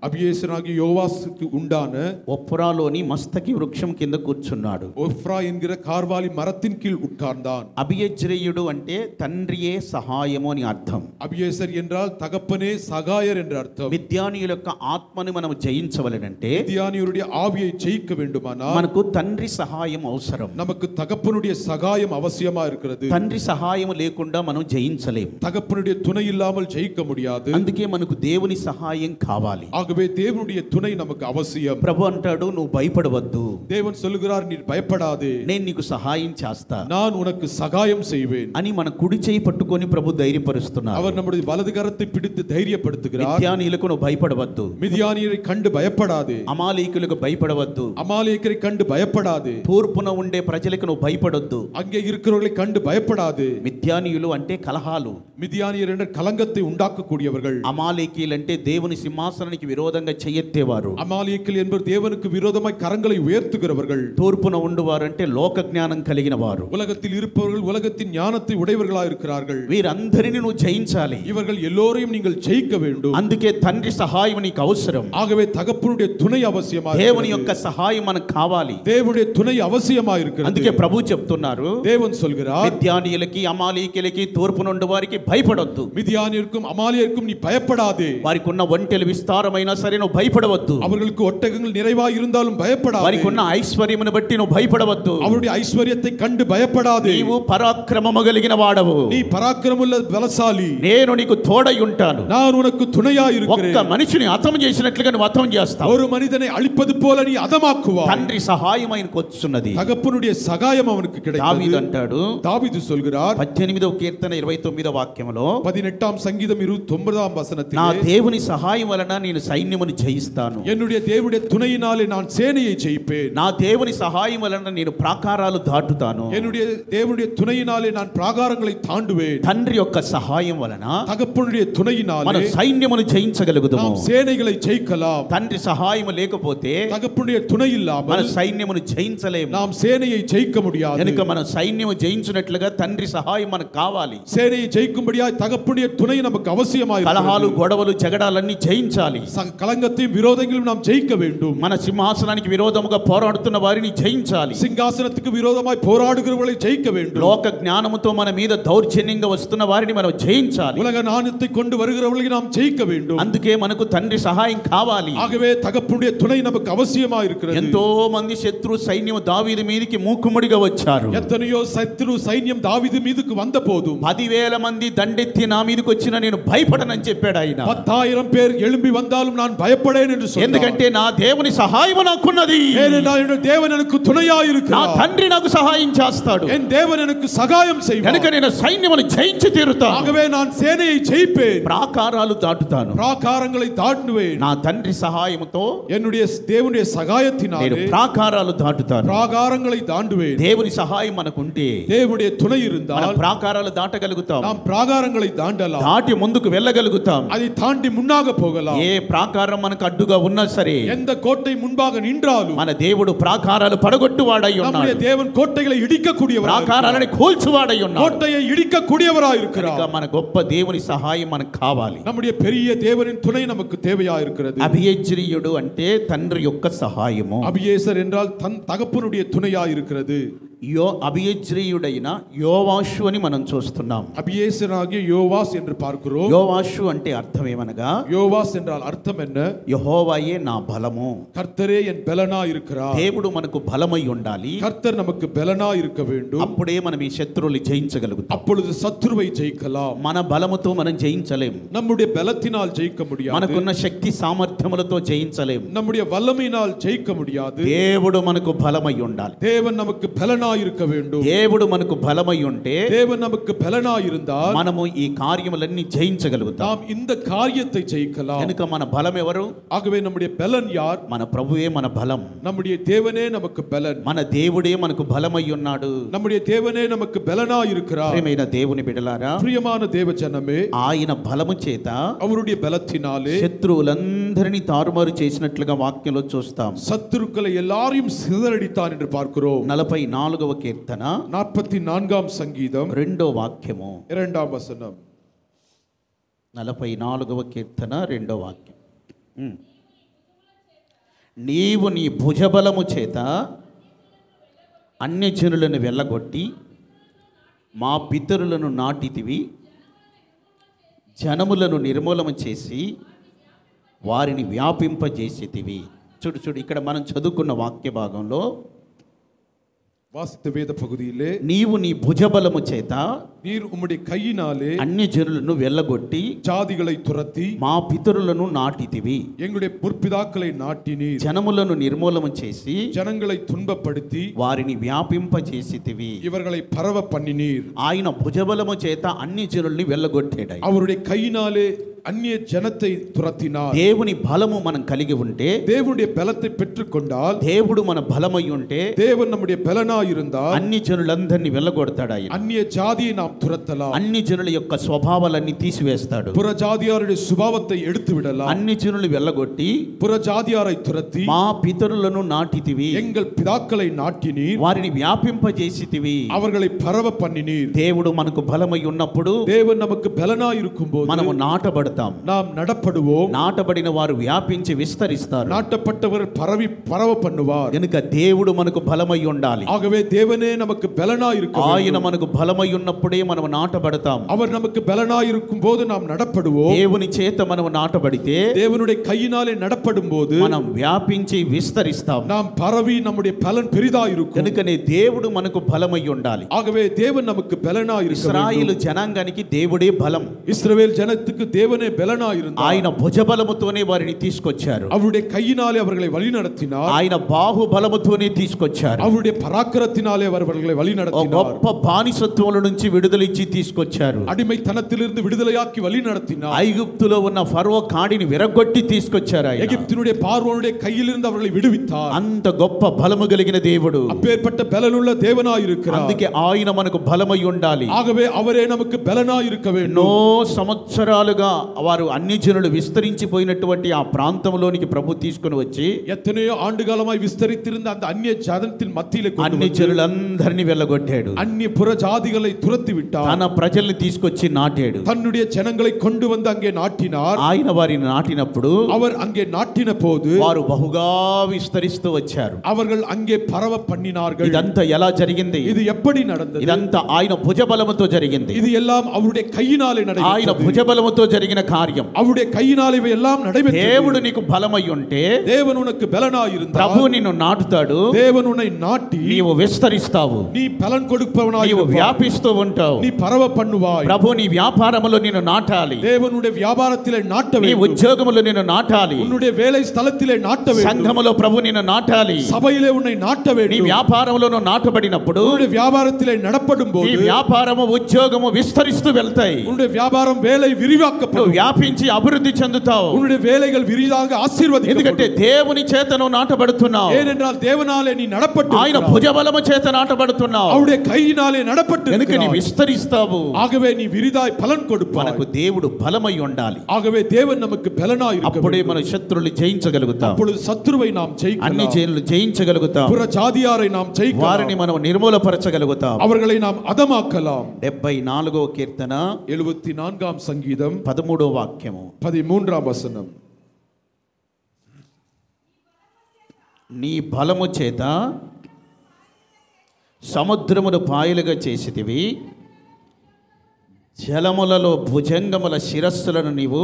அபியேசனாகிய யோவாசுக்கு உண்டான ఒఫ్రాలోని మస్తకి వృక్షం కింద కూర్చున్నాడు. ஒஃப்ரா என்கிற கார்வாலி மரத்தின் கீழ் உட்கார்ந்தான். అభియజ్రేయుడు అంటే తండ్రియే సహాయము అని అర్థం. அபியேசர் என்றால் தகப்பனே சகாயர் என்ற அர்த்தம். మిథ్యానీయుల యొక్క ఆత్మని మనం జయించవలనంటే மிதியானியருடைய ஆவியை ஜெயிக்க வேண்டுமானால் మనకు తండ్రి సహాయం అవసరం. நமக்கு தகப்பனுடைய சகாயம் அவசியமா இருக்கிறது. తండ్రి సహాయం లేకుండా మనం జయించలేం. தகப்பனுடைய துணை இல்லாமல் ஜெயிக்க முடியாது. అందుకే మనకు దేవుని సహాయం కావాలి. ஆகவே தேவனுடைய துணை நமக்கு அவசியம். ప్రభు అంటాడు, నువ్వు భయపడవద్దు, தேவன் சொல்லுகிறார், நீ பயப்படாதே, నేను నీకు సహాయం చేస్తా நான் உனக்கு சகாயம் செய்வேன் అని మన కుడి చేయి పట్టుకొని ప్రభు ధైర్యపరుస్తున్నారు. அவர் நம்முடைய வலது கரத்தை பிடித்து தைரியப்படுத்துகிறார். మిథ్యానీయులకు నువ్వు భయపడవద్దు, மிதியானியரை கண்டு பயப்படாதே, అమాలేకులకు భయపడవద్దు, அமாலேக்கரை கண்டு பயப்படாதே, తూర్పున ఉండే ప్రజలకు నువ్వు భయపడొద్దు. அங்கே இருக்கிறவர்களை கண்டு பயப்படாதே. మిథ్యానీయులు అంటే కలహాలు, மிதியானியர் என்ற கலங்கத்தை உண்டாக்கக்கூடியவர்கள். అమాలేకీలు అంటే దేవుని సింహాసనానికి విరోధంగా చెయ్యెత్తేవారు. அமாலேக்கியர்கள் என்பவர் தேவனுக்கு விரோதமாய் கரங்களை உயர்த்துகிறவர்கள். తూర్పున ఉండువారు అంటే లోక జ్ఞానం కలిగిన వారు. உலகத்தில் இருப்பவர்கள் உலகத்தின் ஞானத்தை உடையவர்களாக இருக்கிறார்கள். వీరందరిని నువ్వు జయించాలి. இவர்கள் எல்லோரையும் நீங்கள் ஜெயிக்க வேண்டும். అందుకే తండ్రి సహాయం నీకు అవసరం. ஆகவே தகப்பனுடைய துணை அவசியமாக இருக்கிறது. దేవుని యొక్క సహాయం మనకు కావాలి. தேவனுடைய துணை அவசியமாக இருக்கிறது. అందుకే ప్రభు చెప్తున్నారు, தேவன் சொல்கிறார், మిద్యానీయులకి అమాలేకీయులకి తూర్పు నుండి వారికి భయపడొద్దు. மிதியானியருக்கும் அமாலேயருக்கும் நீ பயப்படாதே. వారికి ఉన్న ఒంటెలు విస్తారమైనా సరే నువ్వు భయపడవద్దు. அவர்களுக்கு ஒட்டகங்கள் நிறைவாக இருந்தாலும் பயப்படாதே. వారికి ఉన్న ఐశ్వర్యమును బట్టి నువ్వు భయపడవద్దు. அவருடைய ஐஸ்வர்யத்தை கண்டு பயப்படாதே. నీవు పరాక్రమము కలిగిన వాడవు. நீ పరాక్రమముள்ள బలశాలి. నేను నీకు తోడై ఉంటాను. நான் உனக்கு துணையாய் இருக்கிறேன். ఒక్క మనిషిని హతం చేసినట్లుగా నువ్వు హతం చేస్తావు. ஒரு மனிதனை அழிப்பது போல நீ அதமாக்குவாய். తండ్రి సహాయం ఆయనకు వచ్చున్నది. தகப்பனுடைய சகாயம் அவனுக்கு கிடைத்தது. దావీదు అంటాడు, தாவீது சொல்கிறார் 18వ కీర్తన 29వ వాక్యములో, 18ஆம் சங்கீதம் 29ஆம் నా வசனத்திலே, దేవుని సహాయం వలన నేను సైన్యమును జయిస్తాను. என்னுடைய தேவனுடைய துணையினாலே நான் சேனையை ஜெயிப்பேன். నా దేవుని సహాయం వలన నేను ప్రాకారాలు దాటుతాను. என்னுடைய தேவனுடைய துணையினாலே நான் பிராகாரங்களை தாண்டுவேன். తండ్రి యొక్క సహాయం వలన தகப்பனுடைய మన துணையினாலே సైన్యమును జయించగలుగుతాము. நாம் சேனைகளை ஜெயிக்கலாம். తండ్రి సహాయం లేకపోతే தகப்பனுடைய துணை మన இல்லாமல் సైన్యమును జయించలేము. நாம் சேனையை ஜெயிக்க முடியாது. కనుక మన సైన్యము జయించినట్లుగా తండ్రి సహాయం మనకు కావాలి. சேனையை ஜெயிக்கும்படியாய் தகப்பனுடைய துணை நமக்கு அவசியமாய் కలహాలు గొడవలు జగడాలన్నీ జయించాలి. கலங்கத்தையும் விரோதங்களையும் நாம் ஜெயிக்க வேண்டும். మన సింహాసనానికి విరోధముగా పోరాడుతున్న వారిని జయించాలి. சிங்காசனத்துக்கு விரோதமாய் போராடுகிறவர்களை ஜெயிக்க வேண்டும். లోక జ్ఞానముతో మన మీద దౌర్జన్యంగా వస్తున్న వారిని మనం జయించాలి. உலக ஞானத்தை கொண்டு வருகிறவர்களை நாம் ஜெயிக்க வேண்டும். అందుకే మనకు తండ్రి సహాయం కావాలి. ஆகவே தகப்பனுடைய துணை நமக்கு அவசியமாய் இருக்கிறது. ఎంతో మంది శత్రు సైన్యం దావీదు మీదకి మూకుమ్మడిగా వచ్చారు. எத்தனையோ சத்ரு சைன்யம் தாவீது மீதுக்கு வந்த போதும் 10,000 మంది దండెత్తి నా మీదకి వచ్చినా నేను భయపడనని చెప్పాడు ఆయన. 10,000 பேர் எழும்பி வந்தாலும் நான் பயப்படேன் என்று சொன்னார். ఎందుకంటే నా దేవుని సహాయం నాకున్నది. ஏனென்றால் என்னுடைய தேவன் எனக்கு துணையாய் నా இருக்கிறார். తండ్రి నాకు సహాయం చేస్తాడు. என் தேவன் எனக்கு சகாயம் செய்வார். కనుక నేను సైన్యమును జయించి తీరుతాను. ஆகவே நான் சேனையை ஜெயிப்பேன். ప్రాకారాలు దాటుతాను. பிராகாரங்களை தாண்டுவேன். నా తండ్రి సహాయముతో என்னுடைய தேவனுடைய నేను சகாயத்தினாலே ప్రాకారాలు దాటుతాను. பிராகாரங்களை தாண்டுவேன். దేవుని సహాయం మనకుంటే தேவனுடைய துணை మన இருந்தால் ప్రాకారాలు దాటగలుగుతాం. நாம் பிராகாரங்களை தாண்டலாம். దాటి ముందుకు వెళ్ళగలుగుతాం. அதை தாண்டி முன்னாக போகலாம். ఏ ప్రాకారం మనకు అడ్డుగా ఉన్నా సరే எந்த கோட்டை முன்பாக நின்றாலும் మన దేవుడు ప్రాకారాలు పడగొట్టువాడై நம்முடைய ఉన్నాడు. தேவன் கோட்டைகளை இடிக்கக்கூடியவராய் ప్రాకారాలని కూల్చువాడై ఉన్నాడు. கோட்டையை இடிக்கக்கூடியவராய் இருக்கிறார். కనుక మన గొప్ప దేవుని సహాయం మనకు కావాలి. நம்முடைய பெரிய தேவனின் துணை நமக்கு தேவையாய் இருக்கிறது. అభియజ్రీయుడు అంటే తండ్రి యొక్క సహాయము. அபியேசர் என்றால் தன் தகப்பனுடைய துணையாய் இருக்கிறது. అభియజ్రీయుడైన యోవాషు అని మనం చూస్తున్నాం. அபியேசராகிய யோவாஸ் என்று பார்க்கிறோம். యోవాషు అంటే అర్థం ఏమనగా, யோவாஸ் என்றால் அர்த்தம் என்ன? యెహోవాయే నా బలము. கர்த்தரே என் பலனா இருக்கிறார். దేవుడు మనకు బలమై ఉండాలి. கர்த்தர் நமக்கு பலனா இருக்க வேண்டும். అప్పుడే మనం ఈ శత్రువుల్ని జయించగలుగుతాం. அப்பொழுது சத்துருவை ஜெயிக்கலாம். మన బలముతో మనం జయించలేం. நம்முடைய பலத்தினால் ஜெயிக்க முடியாது. మనకున్న శక్తి సామర్థ్యములతో జయించలేం. நம்முடைய வல்லமையினால் ஜெயிக்க முடியாது. దేవుడు మనకు బలమై ఉండాలి. தேவன் நமக்கு பலனா இருக்க வேண்டும். దేవుడు మనకు బలమై ఉంటే தேவன் நமக்கு பலனா இருந்தால் మనము ఈ కార్యములన్నీ జయించగలుగుతాం. நாம் இந்த காரியத்தை ஜெயிக்கலாம். కనుక మన బలం ఎవరు? ஆகவே நம்முடைய பலன் யார்? మన ప్రభువే మన బలం. நம்முடைய தேவனே நமக்கு பலன். మన దేవుడే మనకు బలమై ఉన్నాడు. நம்முடைய தேவனே நமக்கு பலனா இருக்கிறார். ప్రియమైన దేవుని బిడ్డలారా, பிரியமான தேவ ஜனமே, ఆయన బలము చేత அவருடைய பலத்தினாலே శత్రువులందరినీ తారుమారు చేసినట్లుగా వాక్యంలో చూస్తాం. சத்துருக்களை எல்லாரையும் சிதறடித்தான் என்று பார்க்கிறோம். 44వ కీర్తన 44ஆம் சங்கீதம் 2వ వాక్యము. 2ஆம் வசனம். 44వ కీర్తన 2వ వాక్యం. నీవు నీ భుజబలము చేత అన్యజనులను వెళ్ళగొట్టి మా పితరులను నాటితివి, జనములను నిర్మూలన చేసి వారిని వ్యాపింపజేసేతివి. చూడు ఇక్కడ మనం చదువుకున్న వాక్య భాగంలో வாசித்த வேத பகுதியிலே, నీవు నీ భుజబలము చేత நீர் உம்முடைய கையினாலே అన్యజనులను వెళ్ళగొట్టి ஜாதிகளை துரத்தி మా పితరులను నాటితివి, எங்களுடைய முற்பிதாக்களை நாட்டினீர், జనములను నిర్మూలన చేసి ஜனங்களை துன்பப்படுத்தி వారిని వ్యాపింపజేసితివి. இவர்களை பரவ பண்ணினீர். ఆయన భుజబలము చేత అన్ని జనుల్ని వెళ్ళగొట్టాడు. அவருடைய கையினாலே அந்நிய ஜனத்தை துரத்தினார். దేవుని బలము మనం కలిగి ఉంటే, தேவனுடைய பலத்தை பெற்றுக்கொண்டால், దేవుడు మన బలమై ఉంటే, தேவன் நம்முடைய பலனாய் இருந்தால் అన్ని జనులందరినీ వెళ్ళగొడతాడు ఆయన. அந்நிய ஜாதியை நாம் துரத்தலாம். అన్ని జనుల యొక్క స్వభావాలన్నీ తీసివేస్తాడు. புற ஜாதியாருடைய சுபாவத்தை எடுத்து விடலாம். అన్ని జనులు వెళ్ళగొట్టి, புற ஜாதியாரை துரத்தி, మా పితరులను నాటితివి, எங்கள் பிதாக்களை நாட்டினீர், వారిని వ్యాపింపజేసితివి. அவர்களை பரவ பண்ணினீர். దేవుడు మనకు బలమై ఉన్నప్పుడు தேவன் நமக்கு பலனாய் இருக்கும்போது మనము నాటబడతాం. நாம் நடப்படுவோம். నాటబడిన వారు వ్యాపించి విస్తరిస్తారు. நாட்டப்பட்டவர் பரவ பண்ணுவார். కనుక దేవుడు మనకు బలమై ఉండాలి. ஆகவே தேவனே நமக்கு பலனாய் இருக்க ఆయన வேண்டும். మనకు బలమై ఉన్నప్పుడే మనం నాటబడతాం. அவர் நமக்கு பலனாய் இருக்கும்போது நாம் நடப்படுவோம். దేవుని చేత మనం నాటబడితే, தேவனுடைய கையினாலே நடப்படும் போது మనం వ్యాపించి విస్తరిస్తాం. நாம் பரவி நம்முடைய பலன் பெரிதாய் இருக்கும். కనుకనే దేవుడు మనకు బలమై ఉండాలి. ஆகவே தேவன் நமக்கு பலனாய் இருக்க ఇశ్రాయేలు வேண்டும். జనాంగానికి దేవుడే బలం. இஸ்ரவேல் ஜனத்துக்கு தேவனே பலனாய் இருந்தார். ఆయన భుజబలముతోనే వారిని తీసుకొచ్చారు. அவருடைய கையினாலே அவர்களை வழிநடத்தினார். ఆయన బాహుబలముతోనే తీసుకొచ్చారు. அவருடைய பராக்கிரத்தினாலே அவர்களை ఓ வழிநடத்தினார். గొప్ప బానిసత్వముల నుంచి విడుదలిచ్చి తీసుకొచ్చారు. அடிமைத்தனத்திலிருந்து விடுதலையாக்கி வழிநடத்தினார். ఐగుప్తులో ఉన్న ఫరో కాడిని విరగొట్టి తీసుకొచ్చారు ఆయన. எகிப்தினுடைய பார்வோனுடைய கையிலிருந்து அவர்களை விடுவித்தார். అంత గొప్ప బలము కలిగిన దేవుడు. அப்பேற்பட்ட பலனுள்ள தேவனாய் இருக்கிறார். అందుకే ఆయన మనకు బలమై ఉండాలి. ஆகவே அவரே நமக்கு பலனாய் இருக்க வேண்டும். ఎన్నో సంవత్సరాలుగా వారు అన్ని జనులు విస్తరించిపోయినటువంటి ఆ ప్రాంతంలోనికి ప్రభు తీసుకుని వచ్చి, எத்தனையோ ஆண்டுகாலமாய் விஸ்தரித்திருந்த அந்த அந்நிய ஜனத்தின் மத்தியிலே கொண்டு అన్ని வந்து జనులందరినీ వెళ్ళగొట్టాడు. அந்நிய புற ஜாதிகளை துரத்தி விட்டார். తన ప్రజల్ని తీసుకొచ్చి నాటాడు. தன்னுடைய ஜனங்களை கொண்டு வந்து அங்கே நாட்டினார். ఆయన వారిని నాటినప్పుడు அவர் అங்கே நாட்டின போது వారు బహుగా విస్తరిస్తూ వచ్చారు. அவர்கள் அங்கே பரவ பண்ணினார்கள். ఇదంతా ఎలా జరిగింది? இது எப்படி நடந்தது? ఇదంతా ఆయన భుజబలముతో జరిగింది. இது எல்லாம் அவருடைய கையினாலே ఆయన நடைபெற்றது. భుజబలముతో జరిగిన కార్యం. அவருடைய கையினாலே இவை எல்லாம் நடைபெற்றது. దేవుడు నీకు బలమై ఉంటే, தேவன் உனக்கு பலனாய் இருந்தார். ప్రభు నిన్ను నాటుతాడు. தேவன் உன்னை நாட்டி నీవు విస్తరిస్తావు. நீ பலன் கொடுப்பவனாய் నీవు இருப்பாய். వ్యాపిస్తూ ఉంటావు. நீ பரவ பண்ணுவாய். ప్రభు నీ వ్యాపారములో నిన్ను నాటాలి. தேவனுடைய வியாபாரத்திலே நாட்ட నీ வேண்டும். ఉద్యోగములో నిన్ను నాటాలి. உன்னுடைய வேலை ஸ்தலத்திலே நாட்ட வேண்டும். సంఘములో ప్రభు నిన్ను నాటాలి. சபையிலே உன்னை நாட்ட నీ வேண்டும். వ్యాపారములో నువ్వు నాటబడినప్పుడు உன்னுடைய வியாபாரத்திலே நடப்படும் నీ போது వ్యాపారము ఉద్యోగము విస్తరిస్తూ వెళ్తాయి. உன்னுடைய வியாபாரம் வேலை నువ్వు விரிவாக்கப்படும். వ్యాపించి అభివృద్ధి చెందుతావు. உன்னுடைய வேலைகள் விரிதாக ఎందుకంటే ஆசீர்வதிக்கப்படும். దేవుని చేత నువ్వు నాటబడుతున్నావు. ஏனென்றால் தேவனாலே நீ நடப்பட்டு ఆయన భుజబలము చేత నాటబడుతున్నావు. அவருடைய கையினாலே நடப்பட்டு కనుక నీ இருக்கிறாய். విస్తరిస్తావు. ஆகவே நீ விரிதாய் பலன் கொடுப்பாய். మనకు దేవుడు బలమై ఉండాలి. ஆகவே தேவன் நமக்கு பலனாய் இருக்க అప్పుడే வேண்டும். మన శత్రువులు జయించగలుగుతాం. அப்பொழுது சத்துருவை நாம் అన్ని ஜெயிக்கலாம். జైలు జయించగలుగుతాం. புற ஜாதியாரை நாம் వారిని ஜெயிக்கலாம். మనం నిర్మూలపరచగలుగుతాం. அவர்களை நாம் அதமாக்கலாம். 74వ కీర్తన 74ஆம் சங்கீதம் 13వ వాక్యము. 13ஆம் வசனம். నీ బలము చేత సముద్రమును పాయలుగా చేసితివి, జలములలో భుజంగముల శిరస్సులను నీవు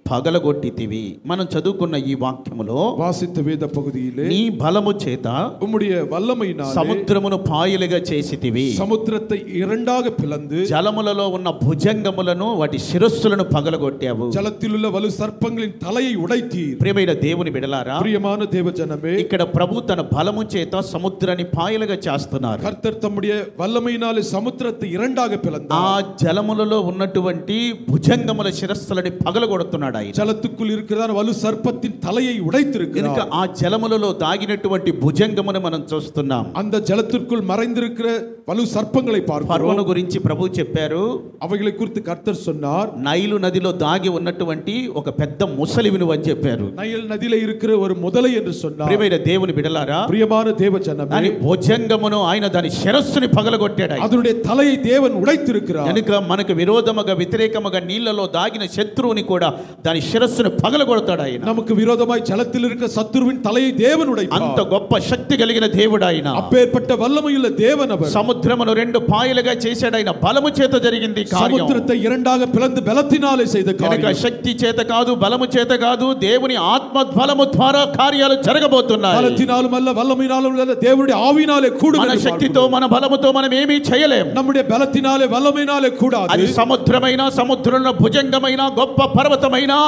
పగలగొట్టితివి. మనం చదువుకున్న ఈ వాక్యములో வாசித்த வேத பகுதியிலே నీ బలము చేత உம்முடைய வல்லமையினாலே సముద్రమును పాయలుగా చేసితివి, சமுத்திரத்தை இரண்டாக பிளந்து జలములలో ఉన్న భుజంగములను వాటి శిరస్సులను పగలగొట్టావు. ஜலத்திலுள்ள வலு சர்ப்பங்களின் தலையை உடைத்தீர். ప్రియమైన దేవుని బిడలారా, பிரியமான தேவஜனமே, ఇక్కడ ప్రభు తన బలము చేత సముద్రాన్ని పాయలుగా చేస్తున్నారు. கர்த்தர் தம்முடைய வல்லமையினாலே சமுத்திரத்தை இரண்டாக ఆ பிளந்தார். జలములలో ఉన్నటువంటి భుజంగముల శిరస్సులని పగలగొడుతున్నాడు ఆయన. ஜலத்துக்குள் இருக்கிறதான வலு சர்ப்பத்தின் தலையை కనుక உடைத்திருக்கிறார். ఆ జలములలో దాగినటువంటి భుజంగమును మనం చూస్తున్నాం. அந்த ஜலத்திற்குள் மறைந்திருக்கிற வலு சர்ப்பங்களை ఫరోను பார்க்கிறோம். గురించి ప్రభు చెప్పారు, அவைகளை குறித்து கர்த்தர் சொன்னார். నైలు నదిలో దాగి ఉన్నటువంటి ఒక పెద్ద ముసలివిను అని చెప్పారు. நைல் நதியில இருக்கிற ஒரு முதலை என்று சொன்னார். ప్రియమైన దేవుని బిడలారా, பிரியமான தேவஜனமே, దాని భుజంగమును ఆయన దాని శిరస్సుని పగలగొట్టాడు ఆయన. அதனுடைய தலையை தேவன் உடைத்திருக்கிறார். కనుక మనకు విరోధముగా వ్యతిరేకముగా నీళ్లలో దాగిన శత్రువుని కూడా దాని శిరస్సును పగలగొడతాడు ఆయన. நமக்கு விரோதமாய் ஜலத்தில் இருக்கிற சத்துருவின் தலையை தேவன் అంత உடைத்தார். గొప్ప శక్తి కలిగిన దేవుడు ఆయన. அப்பேற்பட்ட வல்லமையுள்ள தேவன் அவர். సముద్రమును రెండు పాయలుగా చేశాడు ఆయన. బలము చేత జరిగింది ఈ కార్యం. சமுத்திரத்தை இரண்டாக பிளந்து பலத்தினாலே செய்த కనుక காரியம். శక్తి చేత కాదు, బలము చేత కాదు, దేవుని ఆత్మ బలము ద్వారా కార్యాలు జరగబోతున్నాయి. பலத்தினாலும் அல்ல வல்லமையினாலும் அல்ல, தேவனுடைய ஆவியினாலே கூடும். మన శక్తితో మన బలముతో మనం ఏమీ చేయలేం. நம்முடைய பலத்தினாலே வல்லமையினாலே கூடாது. అది సముద్రమైన, సముద్రంలో భుజంగమైన, గొప్ప పర్వతమైన అయినా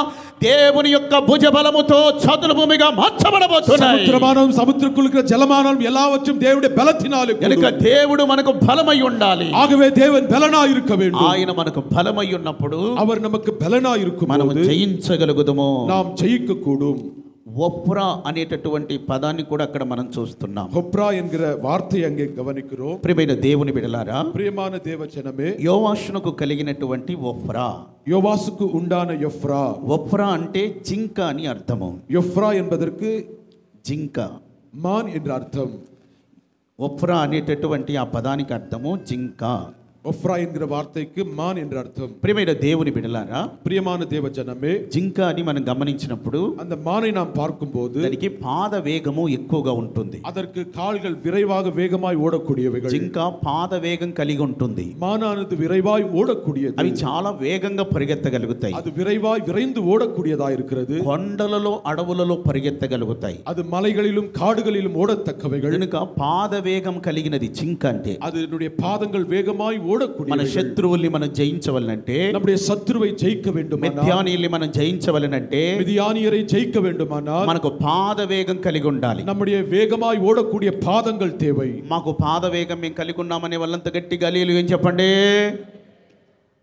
దేవుని యొక్క భుజబలముతో చదును భూమిగా మార్చబడబోతున్నాయి. సముద్రమానం సముద్రకుల జలమానం எல்லாவற்றும் தேவனுடைய பலத்தினாலே కనుక దేవుడు మనకు బలమై ఉండాలి. ஆகவே தேவன் பலனாய் இருக்க வேண்டும். ఆయన మనకు బలమై ఉన్నప్పుడు அவர் நமக்கு பலனாய் இருக்கும்போது మనం జయించగలుగుదుము, நாம் ஜெயிக்க கூடும். ఒఫ్రా అనేటటువంటి పదాన్ని కూడా అక్కడ మనం చూస్తున్నాం. ఒఫ్రా என்கிற வார்த்தை அங்கே கவனிக்கிறோம். ప్రియమైన దేవుని బిడ్డలారా, ప్రియமான దేవజనమే, యోవాషునకు కలిగినటువంటి ఒఫ్రా, யோவாசுக்கு உண்டான எஃப்ரா. ఒఫ్రా అంటే జింక అని అర్థము. எஃப்ரா என்பதற்கு జింక, మాన్ என்ற அர்த்தம். ఒఫ్రా అనేటటువంటి ఆ పదానికి అర్థము జింక. ఒఫ్రా என்கிற వార్తకి మాన్ என்ற అర్థం. ప్రియమైన దేవుని బిడ్డలారా, ప్రియமான దేవజనమే, జింక అని మనం గమనించినప్పుడు அந்த மானை நாம் பார்க்கும்போது దానికి పాద వేగము ఎక్కువగా ఉంటుంది. அதற்கு கால்கள் விரைவாக வேகமாய் ஓடக்கூடியவைகள். జింక పాద వేగం కలిగి ఉంటుంది. மானானது விரைவாய் ஓடக்கூடியது. అవి చాలా వేగంగా పరిగెత్తగలుగుతాయి. அது விரைவாய் விரைந்து ஓடக்கூடியதா இருக்கிறது. కొండలలో అడవులలో పరిగెత్తగలుగుతాయి. அது மலைகளிலும் காடுகளிலும் ஓடத்தக்கவைகள். కనుక పాద వేగం కలిగినది జింక అంటే. அதனுடைய பாதங்கள் வேகமாய் మన శత్రువుల్ని మనం జయించవలనంటే, நம்முடைய சத்துருவை ஜெயிக்க வேண்டுமானால், మిద్యానీయుల్ని మనం జయించవలనంటే, மிதியானியரை ஜெயிக்க வேண்டுமானால் మనకు పాద వేగం కలిగి ఉండాలి. நம்முடைய வேகமாய் ஓடக்கூடிய பாதங்கள் தேவை. మాకు పాద వేగం మేము కలిగి ఉన్నామనే వాళ్ళంత గట్టిగా హల్లెలూయా అని చెప్పండి.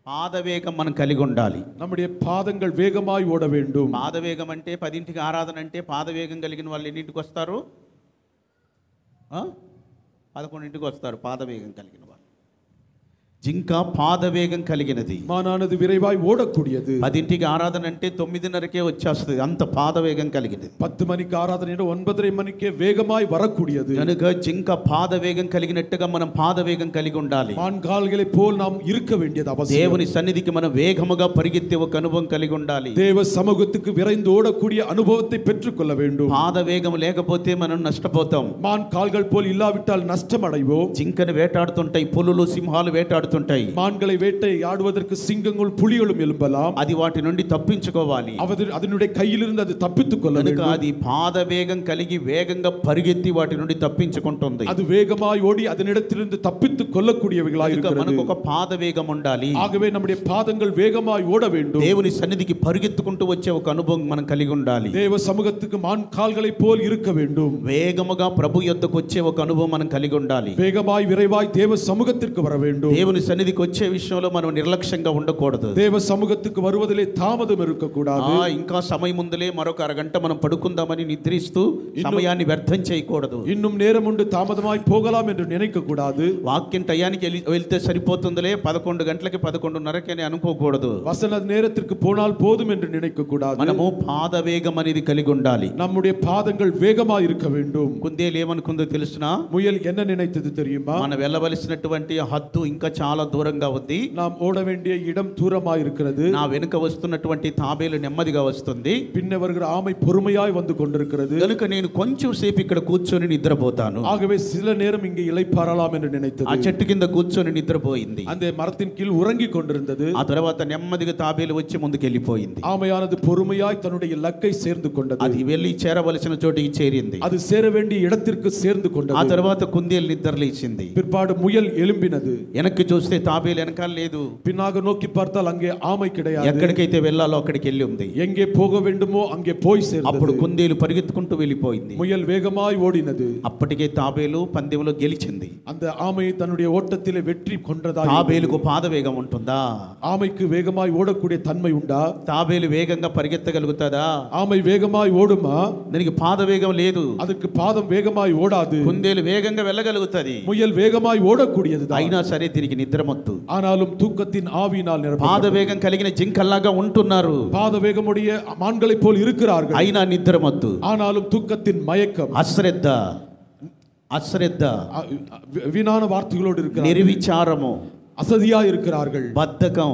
పాద వేగం మనం కలిగి ఉండాలి. நம்முடைய பாதங்கள் வேகமாய் ஓட வேண்டும். పాద వేగం అంటే 10ంటికి ఆరాధన అంటే పాద వేగం కలిగిన వాళ్ళు ఎన్నింటికి వస్తారు? 11ంటికి వస్తారు పాద వేగం కలిగిన వాళ్ళు. జింక పాదవేగం కలిగినది, మానానది విరైవాయి ఓడக்கூடிయது. 10ంటికి ఆరాధన అంటే 9:30కే వచ్చేస్తుంది, అంత పాదవేగం కలిగినది. 10 மணிக்கு ஆராதனை 9:30 மணிக்கே வேகமாய் வரக்கூடியது. కనుక జింక పాదవేగం కలిగినట్టుగా మనం పాదవేగం కలిగి ఉండాలి. மான் கால்களை போல் நாம் இருக்க வேண்டியது அவசியம். దేవుని సన్నిధికి మనం వేగముగా పరిగెత్తే ఒక అనుభవం కలిగి ఉండాలి. தேவ சமூகத்துக்கு விரைந்து ஓடக்கூடிய அனுபவத்தை பெற்றுக்கொள்ள வேண்டும். పాదవేగం లేకపోతే మనం నష్టపోతాం. மான் கால்கள் போல் இல்லாவிட்டால் நஷ்டம் அடைவோம். జింకను వేటాడుతుంటాయి, పులులు సింహాలు వేటాడుతుంటాయి. மான்களை வேட்டையாடுவதற்கு சிங்கங்கள் புலிகளும் எழும்பலாம். అది వాటి నుండి తప్పించుకోవాలి. அதனுடைய கையிலிருந்து அது தப்பித்துக் கொள்ள வேண்டும். అది పాదవేగం కలిగి వేగంగా పరిగెత్తి వాటి నుండి తప్పించుకుంటుంది. அது வேகமாய் ஓடி அதனிடத்திலிருந்து தப்பித்துக் கொள்ளக்கூடியவைகளாய் இருக்கிறது. మనకు ఒక పాదవేగం ఉండాలి. ஆகவே நம்முடைய பாதங்கள் வேகமாய் ஓட வேண்டும். దేవుని సన్నిధికి పరిగెత్తుకుంటూ వచ్చే ఒక అనుభవం మనం కలిగి ఉండాలి. தேவ சமூகத்துக்கு மான் கால்களை போல் இருக்க வேண்டும். వేగముగా ప్రభు యొద్దకు వచ్చే ఒక అనుభవం మనం కలిగి ఉండాలి. வேகமாய் விரைவாய் தேவ சமூகத்திற்கு வர வேண்டும். దేవుని సన్నిధికి వచ్చే విషయంలో మనం నిర్లక్ష్యంగా ఉండకూడదు. தேவ சமூகத்துக்கு வருவதிலே தாமதம் இருக்கக்கூடாது. ఇంకా సమయం ఉందిలే మరొక అరగంట మనం పడుకుందామని నిద్రిస్తూ సమయాన్ని వ్యర్థం చేయకూడదు. இன்னும் நேரம் உண்டு தாமதமாய் போகலாம் என்று நினைக்க கூடாது. వాక్యం టయానికి వెళ్తే సరిపోతుందిలే 11 గంటలకి 11:30కి అని అనుకోకూడదు. வசன நேரத்திற்கு போனால் போதும் என்று நினைக்க கூடாது. మనము పాదవేగం అనేది కలిగి ఉండాలి. நம்முடைய பாதங்கள் வேகமாய் இருக்க வேண்டும். కుందేలు ఏమనుకుందో తెలుసునా? முயல் என்ன நினைத்தது தெரியுமா? మనం వెళ్ళవలసినటువంటి హద్దు ఇంకా చాలా దూరంగా ఉంది. நாம் ஓட வேண்டிய இடம் தூரமாய் இருக்கிறது. నా వెనుక వస్తున్నటువంటి తాబేలు నెమ్మదిగా వస్తుంది, பின்ன வருகிற ஆமை பொறுமையாய் வந்து கொண்டிருக்கிறது. కనుక నేను కొంచెం సేపు ఇక్కడ కూర్చొని నిద్రపోతాను. ஆகவே சில நேரம் இங்கே இளைப்பாறலாம் என்று நினைத்தது. ఆ చెట్టు కింద కూర్చొని నిద్రపోయింది. அந்த மரத்தின் கீழ் உறங்கிக் கொண்டிருந்தது. ఆ తర్వాత నెమ్మదిగా తాబేలు వచ్చి ముందుకు వెళ్ళిపోయింది. ஆமையானது பொறுமையாய் தன்னுடைய இலக்கை சேர்ந்து கொண்டது. అది వెళ్ళి చేరవలసిన చోటికి చేరింది. அது சேர வேண்டிய இடத்திற்கு சேர்ந்து கொண்டது. ఆ తర్వాత కుందేలు నిద్రలేచింది. பிற்பாடு முயல் எழும்பினது. వెనక్కి చూస్తే తాబేలు వెనకాల లేదు. பின்னாக நோக்கி பார்த்தால் அங்கே ஆமை கிடையாது. ఎక్కడికైతే వెళ్ళాలో అక్కడికి వెళ్ళి ఉంది. எங்கே போக வேண்டுமோ அங்கே போய் சேர்ந்தது. అప్పుడు కుందేలు పరిగెత్తుకుంటూ వెళ్ళిపోయింది. முயல் வேகமாய் ஓடினது. అప్పటికే తాబేలు పందెంలో గెలిచింది. அந்த ஆமை தன்னுடைய ஓட்டத்திலே வெற்றி கொண்டதாக. తాబేలుకు పాదవేగం ఉంటుందా? ஆமைக்கு வேகமாய் ஓடக்கூடிய தன்மை உண்டா? తాబేలు వేగంగా పరిగెత్తగలుగుతాదా? ஆமை வேகமாய் ஓடுமா? దానికి పాదవేగం లేదు. அதுக்கு பாதம் வேகமாய் ஓடாது. కుందేలు వేగంగా వెళ్ళగలుగుతది, முயல் வேகமாய் ஓடக்கூடியது. అయినా సరే తిరిగి నిద్రమొత్తు. ஆனாலும் தூக்கத்தின் ஆவியினால் நிரப்பப்பட்டது. పాదవేగం కలిగిన జింకల్లాగా ఉంటున్నారు, பாத வேகமுடைய மான்களைப் போல் இருக்கிறார்கள். అయినా నిద్రమొత్తు. ஆனாலும் தூக்கத்தின் மயக்கம், అశ్రద్ధ, வீணான வார்த்தைகளோடு இருக்கிறார்கள். నిర్విచారము, அசதியா இருக்கிறார்கள். బద్ధకం,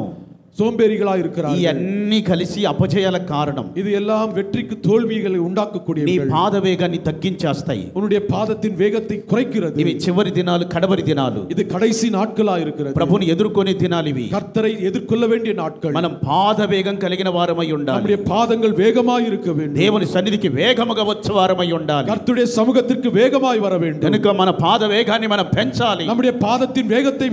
சோம்பேறிகளா இருக்கிறார்கள். ఇవన్నీ కలిసి అపజయాల కారణం. இது எல்லாம் வெற்றிக்கு தோல்விகளை నీ உண்டாக்கக்கூடியவைகள். పాదవేగాన్ని తగ్గించేస్తాయి. உன்னுடைய பாதத்தின் வேగத்தை குறைக்கிறது. ఇవి చివరి దినాలు, కడవరి దినాలు, இது கடைசி நாட்களா இருக்கிறது. ప్రభుని ఎదుర్కొనే దినాలు ఇవి. கர்த்தரை எதிர்கொள்ள வேண்டிய நாட்கள். మనం పాదవేగం కలిగిన వారమై ఉండాలి. நம்முடைய பாதங்கள் வேகமாய் இருக்க வேண்டும். దేవుని సన్నిధికి వేగముగా వచ్చే వారమై ఉండాలి. கர்த்தருடைய சமூகத்திற்கு வேகமாய் வர வேண்டும். కనుక మన పాదవేగాన్ని మనం పెంచాలి. நம்முடைய பாதத்தின் வேகத்தை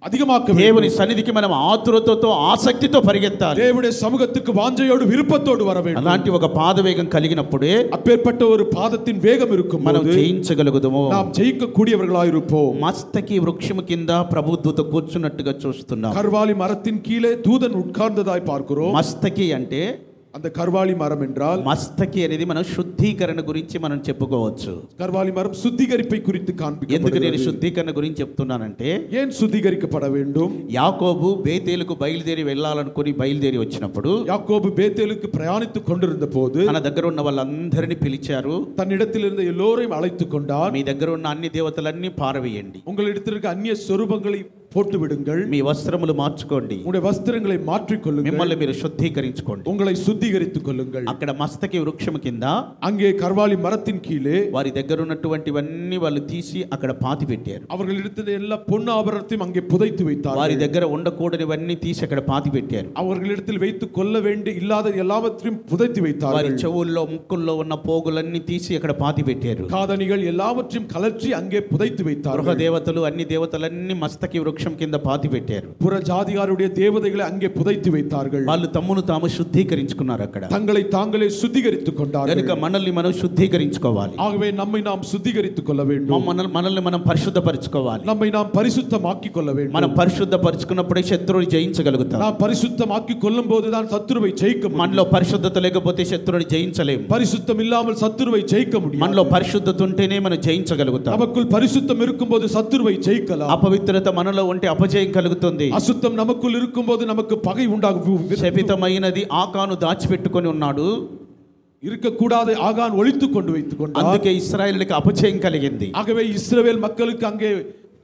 அதிகமாக்க வேண்டும். దేవుని సన్నిధికి మనం ఆతురతతో ఆసక్తితో పరిగెత్తాలి. தேவனுடைய சமூகத்துக்கு வாஞ்சையோடு விருப்பத்தோடு வர வேண்டும். అలాంటి ఒక పాదవేగం కలిగినప్పుడే அப்பேற்பட்ட ஒரு பாதத்தின் வேகம் இருக்கும் మనం போது జయించగలుగుతాము. நாம் ஜெயிக்க கூடியவர்களாய் இருப்போம். మస్తకి వృక్షము కింద ప్రభుదూత కూర్చున్నట్టుగా చూస్తున్నాం. கர்வாலி மரத்தின் கீழே தூதன் உட்கார்ந்ததாய் பார்க்கிறோம். మస్తకి అంటే அந்த கர்வாலி மரம் என்றால் మస్తకి అనేది మనం శుద్ధీకరణ గురించి మనం చెప్పుకోవచ్చు. கர்வாலி மரம் சுத்திகரிப்பை குறித்து ఎందుకు నేను காண்பிக்கப்படுகிறது. శుద్ధీకరణ గురించి చెప్తున్నానంటే ஏன் சுத்திகரிக்கப்பட வேண்டும்? యాకోబు బేతేలుకు బయలుదేరి వెళ్ళాలనుకుని బయలుదేరి వచ్చినప్పుడు யாக்கோபு பேத்தேலுக்கு பிரயாணித்துக் கொண்டிருந்த போது తన దగ్గర ఉన్న వాళ్ళందరినీ పిలిచారు. தன்னிடத்தில் இருந்த எல்லோரையும் அழைத்துக் கொண்டார். మీ దగ్గర ఉన్న అన్ని దేవతలన్నీ పారవేయండి, உங்களிடத்தில் இருக்க அந்நிய சொரூபங்களை போட்டு விடுங்கள், మీ వస్త్రములు మార్చుకోండి, உங்களுடைய వస్త్రங்களை மாற்றிக் கொள்ளுங்கள், మిమ్మల్ని మీరు శుద్ధీకరించుకోండి. உங்களை சுத்திகரித்துக் கொள்ளுங்கள். అక్కడ మస్తకి వృక్షము కింద அங்கே கர்வாலி மரத்தின் கீழே వారి దగ్గర ఉన్నటువంటివన్నీ వాళ్ళు తీసి అక్కడ పాతి పెట్టారు. அவர்களிடத்தில் எல்லா பொன் ஆபரணத்தையும் அங்கே புதைத்து వారి வைத்தார்கள். దగ్గర ఉండకూడనివన్నీ తీసి అక్కడ పాతి పెట్టారు. அவர்களிடத்தில் வைத்துக் கொள்ள வேண்டிய இல்லாத எல்லாவற்றையும் புதைத்து వారి வைத்தார்கள். చెవుల్లో ముక్కుల్లో ఉన్న పోగులన్నీ తీసి అక్కడ పాతి పెట్టారు. காதணிகள் எல்லாவற்றையும் கலற்றி அங்கே புதைத்து గృహ வைத்தார்கள். దేవతలు అన్ని దేవతలన్నీ మస్తకి వృక్షం కింద పాతి పెట్టారు. புற ஜாதியாருடைய தேவதைகளை அங்கே புதைத்து வைத்தார்கள். వాళ్ళు తమ్మును తాము శుద్ధీకరించుకున్నారు అక్కడ. தங்களை தாங்களே சுத்திகரித்துக் கொண்டார்கள். కనుక మనల్ని మనం శుద్ధీకరించుకోవాలి. ஆகவே நம்மை நாம் சுத்திகரித்துக் கொள்ள வேண்டும். మనల్ని మనం పరిశుద్ధపరచుకోవాలి. நம்மை நாம் பரிசுத்தமாக்கிக் கொள்ள வேண்டும். మనం పరిశుద్ధపరచుకున్నప్పుడే శత్రువుని జయించగలుగుతాం. நாம் பரிசுத்தமாக்கிக் கொள்ளும் போதுதான் சத்துருவை ஜெயிக்க முடியும். మనలో పరిశుద్ధత లేకపోతే శత్రువుని జయించలేము. பரிசுத்தம் இல்லாமல் சத்துருவை ஜெயிக்க முடியும். మనలో పరిశుద్ధత ఉంటేనే మనం జయించగలుగుతాం. நமக்குள் பரிசுத்தம் இருக்கும்போது சத்துருவை ஜெயிக்கலாம். అపవిత్రత మనలో ఉంటే అపజయం కలుగుతుంది. அசுத்தம் நமக்குள் இருக்கும்போது நமக்கு பகை உண்டாகும். శపితమైనది ఆకాను దాచిపెట్టుకొని ఉన్నాడు. இருக்கக்கூடாத ஆகான் ஒளித்துக் கொண்டு வைத்துக் கொண்டார். అందుకే ఇశ్రాయేలుకి అపజయం కలిగింది. ஆகவே இஸ்ரவேல் மக்களுக்கு அங்கே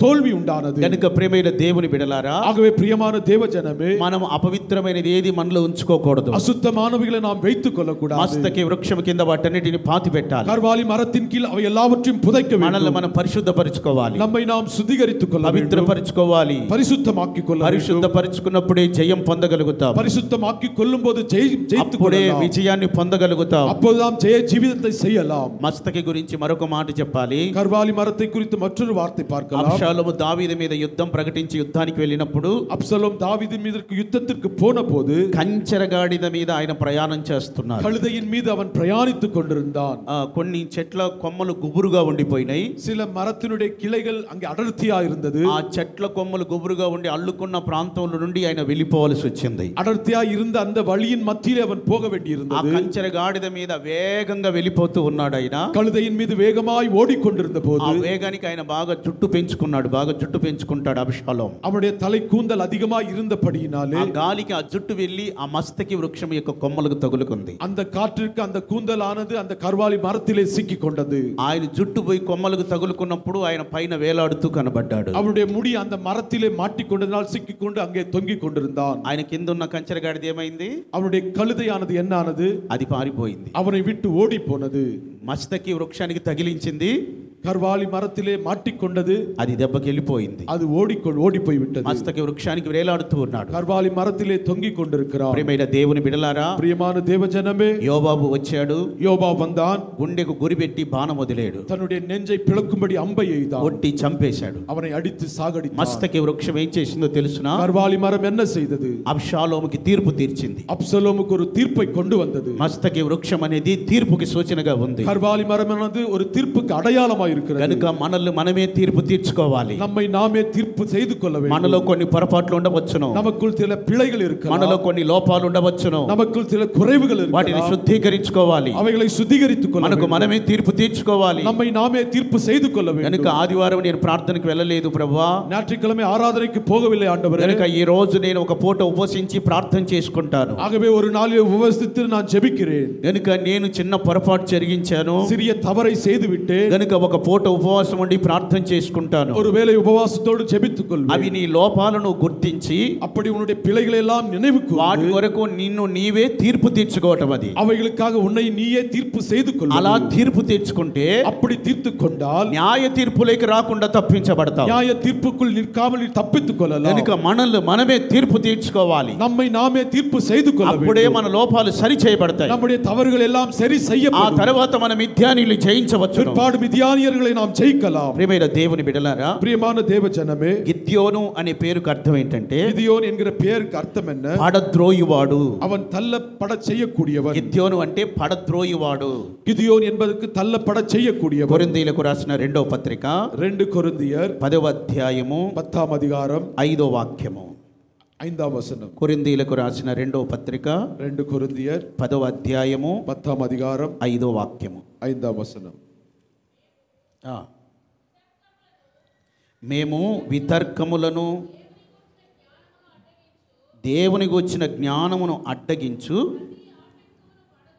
தோல்வி உண்டானது. కనుక ప్రియమైన దేవుని బిడ్డలారా, ஆகவே பிரியமான தேவ ஜனமே, మనం అపవిత్రమైనది ఏది మనలో ఉంచుకోకూడదు. அசுத்தமானவைகளை நாம் வைத்துக் கொள்ளக்கூடாது. మస్తకి వృక్షం కింద వాటన్నిటిని పాతి పెట్టాలి. கர்வாலி மரத்தின் கீழ் அவை எல்லாவற்றையும் புதைக்க మనల్ని வேண்டும். మనం పరిశుద్ధపరచుకోవాలి, நம்மை நாம் சுத்திகரித்துக் கொள்ள வேண்டும். పవిత్రపరచుకోవాలి. பரிசுத்தமாக்கிக் கொள்ள வேண்டும். పరిశుద్ధపరచుకున్నప్పుడే జయం పొందగలుగుతాం. பரிசுத்தமாக்கிக் கொள்ளும் போது ஜெயித்துக் అప్పుడే கொள்ளலாம். విజయాన్ని పొందగలుగుతాం. அப்போது நாம் ஜெய ஜீவிதத்தை செய்யலாம். మస్తకి గురించి మరొక మాట చెప్పాలి. கர்வாலி மரத்தை குறித்து மற்றொரு வார்த்தை பார்க்கலாம். అబ్షాలోము దావీదు మీద యుద్ధం ప్రకటించి యుద్ధానికి వెళ్ళినప్పుడు அப்சலோம் தாவீதின் மீது யுத்தத்திற்கு போன போது కంచెరగాడిద మీద ఆయన ప్రయాణం చేస్తున్నారు. கழுதையின் மீது அவன் பிரயாணித்துக் கொண்டிருந்தான். కొన్ని చెట్ల కొమ్మలు గుబురుగా ఉండిపోయినాయి. சில மரத்தினுடைய கிளைகள் அங்கே அடர்த்தியா இருந்தது. ఆ చెట్ల కొమ్మలు గుబురుగా ఉండి అల్లుకున్న ప్రాంతంలో నుండి ఆయన వెళ్ళిపోవాల్సి వచ్చింది. அடர்த்தியா இருந்த அந்த வழியின் மத்தியிலே அவன் போக ఆ வேண்டியிருந்தது. కంచెరగాడిద మీద వేగంగా వెళ్ళిపోతూ ఉన్నాడు ఆయన. கழுதையின் மீது வேகமாய் ஓடிக்கொண்டிருந்த ఆ போது వేగానికి ఆయన బాగా జుట్టు పెంచుకున్నాడు. బాగా జుట్టు పెంచుకుంటాడు అబ్షాలోం. அவனுடைய தலை கூந்தல் அதிகமாய் இருந்தபடியினாலே ఆ గాలికి ఆ జుట్టు వెళ్ళి ఆ మస్తకి వృక్షం యొక్క కొమ్మలకు తగులుకుంది. அந்த காற்றிற்கு அந்த கூந்தலானது அந்த கர்வாலி மரத்திலே சிக்கிக் கொண்டது. ఆయన జుట్టు పోయి కొమ్మలకు తగులుకున్నప్పుడు ఆయన పైన వేలాడుతూ కనబడ్డాడు. அவனுடைய முடி அந்த மரத்திலே மாட்டிக்கொண்டதனால் சிக்கிக் கொண்டு அங்கே தொங்கிக் கொண்டிருந்தான். ఆయన కింద ఉన్న కంచెరగాడిద ఏమైంది? அவனுடைய கழுதையானது என்னானது? అది పారిపోయింది. அவனை விட்டு ஓடி போனது. మస్తకి వృక్షానికి తగిలించింది, கர்வாலி மரத்திலே மாட்டிக்கொண்டது. అది దెబ్బకి వెళ్ళిపోయింది. அது ஓடி போய் விட்டது. మస్తకి వృక్షానికి వేలాడుతూ ఉన్నాడు. கர்வாலி மரத்திலே தொங்கிக் கொண்டிருக்கிறான். ప్రియమైన దేవుని బిడలారా, பிரியமான தேவ ஜனமே, యోబాబు వచ్చాడు. யோபா வந்தான். గుండెకు గురిపెట్టి బాణం వదిలేడు. தன்னுடைய நெஞ்சை பிளக்கும்படி அம்பை எய்தான். కొట్టి చంపేశాడు. அவனை அடித்து சாகடித்தான். మస్తకి వృక్షం ఏం చేసిందో తెలుసునా? கர்வாலி மரம் என்ன செய்தது? అబ్షాలోముకి తీర్పు తీర్చింది. அப்சலோமுக்கு ஒரு தீர்ப்பை கொண்டு வந்தது. మస్తకి వృక్షం అనేది తీర్పుకి సూచనగా ఉంది. கர்வாலி மரம் என்பது ஒரு தீர்ப்புக்கு அடையாளமாய் இருக்கிறது. కనుక మనల్ని మనమే తీర్పు తీర్చుకోవాలి. நம்மை நாமே தீர்ப்பு செய்து கொள்ள வேண்டும். మనలో కొన్ని పొరపాట్లు ఉండవచ్చును. நமக்குள் சில பிழைகள் இருக்கலாம். మనలో కొన్ని లోపాలు ఉండవచ్చును. நமக்குள் சில குறைவுகள் వాటిని இருக்கலாம். శుద్ధీకరించుకోవాలి. அவைகளை சுத்திகரித்துக் கொள்ள మనకు வேண்டும். మనమే తీర్పు తీర్చుకోవాలి. நம்மை நாமே தீர்ப்பு செய்து கொள்ள வேண்டும். కనుక ఆదివారం నేను ప్రార్థనకు వెళ్ళలేదు ప్రభువా. ஞாயிற்றுக்கிழமை ஆராதனைக்கு போகவில்லை ஆண்டவரே. కనుక ఈ రోజు నేను ఒక పూట ఉపవసించి ప్రార్థన చేసుకుంటాను. ஆகவே ஒரு நாளில் உபவாசித்து நான் ஜெபிக்கிறேன். కనుక నేను చిన్న పొరపాటు జరిగించాను. சிறிய தவறை செய்து விட்டேன். కనుక ఒక పూట ఉపవాసం ఉండి ప్రార్థన చేసుకుంటాను. ஒருவேளை உபவாசத்தோடு ஜெபித்துக் கொள்வேன். అవి నీ లోపాలను గుర్తించి அப்படி உன்னுடைய பிழைகளை எல்லாம் நினைவு వాటి கூர்ந்து కొరకు నిన్ను నీవే తీర్పు తీర్చుకోవటం అది. அவைகளுக்காக உன்னை நீயே தீர்ப்பு செய்து கொள்வது. అలా తీర్పు తీర్చుకుంటే அப்படி தீர்த்து கொண்டால் న్యాయ తీర్పులోకి రాకుండా తప్పించబడతావు. நியாய தீர்ப்புக்குள் நிற்காமல் நீ தப்பித்துக் கொள்ளலாம். కనుక మనల్ని మనమే తీర్పు తీర్చుకోవాలి. நம்மை நாமே தீர்ப்பு செய்து கொள்ள అప్పుడే வேண்டும். మన లోపాలు సరి చేయబడతాయి. நம்முடைய தவறுகள் எல்லாம் சரி ఆ செய்யப்படும். తర్వాత మన మిథ్యానీయులు జయించవచ్చు. பிற்பாடு மிதியானியர்களை கூடியவர்களை நாம் ஜெயிக்கலாம். ప్రియమైన దేవుని బిడ్డలారా, பிரியமான தேவ ஜனமே, గిద్యోను అనే పేరుకు అర్థం ఏంటంటే கிதியோன் என்கிற பெயருக்கு அர்த்தம் என்ன? పడద్రోయువాడు. அவன் தள்ளப்பட செய்யக்கூடியவன். గిద్యోను అంటే పడద్రోయువాడు. கிதியோன் என்பதற்கு தள்ளப்பட செய்யக்கூடியவன். కొరింథీయులకు రాసిన 2వ పత్రిక 2 కొరింథీయர் 10వ అధ్యాయము 10వ అధికారం 5వ వాక్యము. 5వ వచనం. కొరింథీయులకు రాసిన 2వ పత్రిక 2 కొరింథీయర్ 10వ అధ్యాయము 10వ అధికారం 5వ వాక్యము. 5వ వచనం. మేము వితర్కములను దేవునికి వచ్చిన జ్ఞానమును అడ్డగించు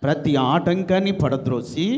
ప్రతి ఆటంకాన్ని పడద్రోసి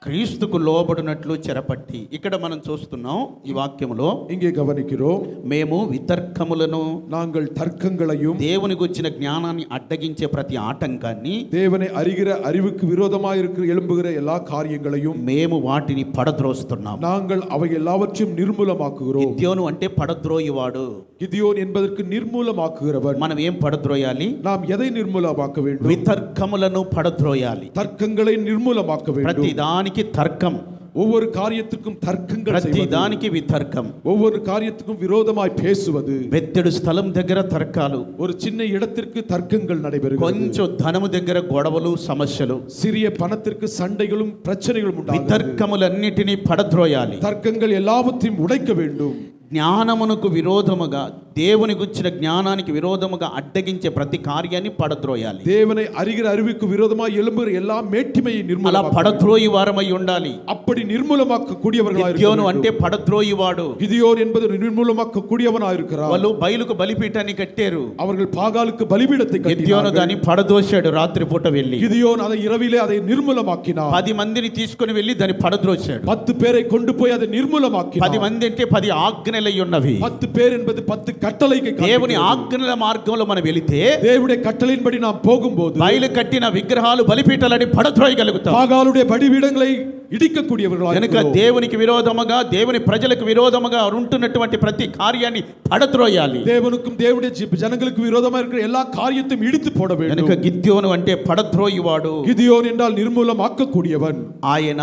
క్రీస్తుకు లోబడినట్లు చెరపట్టి. ఇక్కడ మనం చూస్తున్నాం ఈ వాక్యములో, இங்கே கவனிக்கிறோம், మేము వితర్కములను, நாங்கள் தர்க்கங்களையும், దేవునికి వచ్చిన జ్ఞానాన్ని అడ్డగించే ప్రతి ఆటంకాన్ని, தேவனை அறிகிற அறிவுக்கு விரோதமாக இருக்கிற எழும்புகிற எல்லா காரியங்களையும் మేము వాటిని పడద్రోస్తున్నాం. நாங்கள் அவை எல்லாவற்றையும் நிர்மூலமாக்குகிறோம். గిద్యోను అంటే పడద్రోయువాడు. கிதியோன் என்பதற்கு நிர்மூலமாக்குகிறவன். మనం ఏం పడద్రోయాలి? நாம் ఎதை నిర్మూలమాக்க வேண்டும்? వితర్కములను పడద్రోయాలి. తర్కంகளை నిర్మూలమాக்க வேண்டும். ప్రతి దానికి తర్కం, ஒவ்வொரு காரியத்துக்கும் தர்க்கங்கள் ప్రతి செய்வது, దానికి వితర్కం, ஒவ்வொரு காரியத்துக்கும் விரோதமாய் பேசுவது, వెత్తెడు స్థలం దగ్గర తర్కాలు, ஒரு சின்ன இடத்திற்கு தர்க்கங்கள் நடைபெறுகிறது, కొంచెం ధనము దగ్గర గొడవలు, సమస్యలు, சிறிய பணத்திற்கு சண்டைகளும் பிரச்சனைகளும் உண்டாகிறது. వితర్కములన్నిటినీ పడద్రోయాలి. தர்க்கங்கள் எல்லாவற்றையும் உடைக்க வேண்டும். జ్ఞానమునకు విరోధముగా, దేవుని గురించిన జ్ఞానానికి విరోధముగా అడ్డగించే ప్రతి కార్యాన్ని పడద్రోయాలి. தேவனை அறிகிற அறிவுக்கு விரோதமாய் எழும்புகிற எல்லா மேட்டிமையை అలా நிர்மூலமாக்க, పడద్రోయి వారమై ఉండాలి. அப்படி நிர்மூலமாக்க கூடியவர்களாய் இருக்க గిద్యోను வேண்டும். అంటే పడద్రోయివాడు. கிதியோன் என்பது நிர்மூலமாக்க கூடியவனாய் இருக்கிறார். వాళ్ళు బయలుకు బలిపీఠాన్ని కట్టారు. அவர்கள் பாகாலுக்கு பலிபீடத்தை గిద్యోను கட்டினார்கள். దాన్ని పడదోశాడు రాత్రిపూట వెళ్ళి. கிதியோன் அதை இரவிலே அதை நிர்மூலமாக்கினார். 10 మందిని తీసుకొని వెళ్ళి దాన్ని పడద్రోశాడు. 10 பேரை கொண்டு போய் அதை 10 நிர்மூலமாக்கினார். మంది అంటే 10 ఆజ్ఞలై ఉన్నవి. 10 பேர் என்பது 10 கட்டளைக்கு దేవుని ఆజ్ఞల మార్గంలో మనం వెళితే, தேவனுடைய கட்டளையின்படி நாம் போகும்போது బయలు కట్టిన విగ్రహాలు బలిపీఠాలని పడద్రోయగలుగుతాం. பாகாலுடைய பலிபீடங்களை ఇడికக்கூடிయవர்களாய் కనుక దేవునికి విరోధముగా, దేవుని ప్రజలకు విరోధముగా ఉంటున్నటువంటి ప్రతి కార్యాన్ని పడద్రోయాలి. தேவனுக்கும் தேவனுடைய ஜனங்களுக்கு விரோதமாக இருக்கிற எல்லா காரியத்தையும் இடித்து போட வேண்டும். కనుక గిద్యోను అంటే పడద్రోయువాడు. கிதியோன் என்றால் நிர்மூலமாக்கக்கூடியவன். ఆయన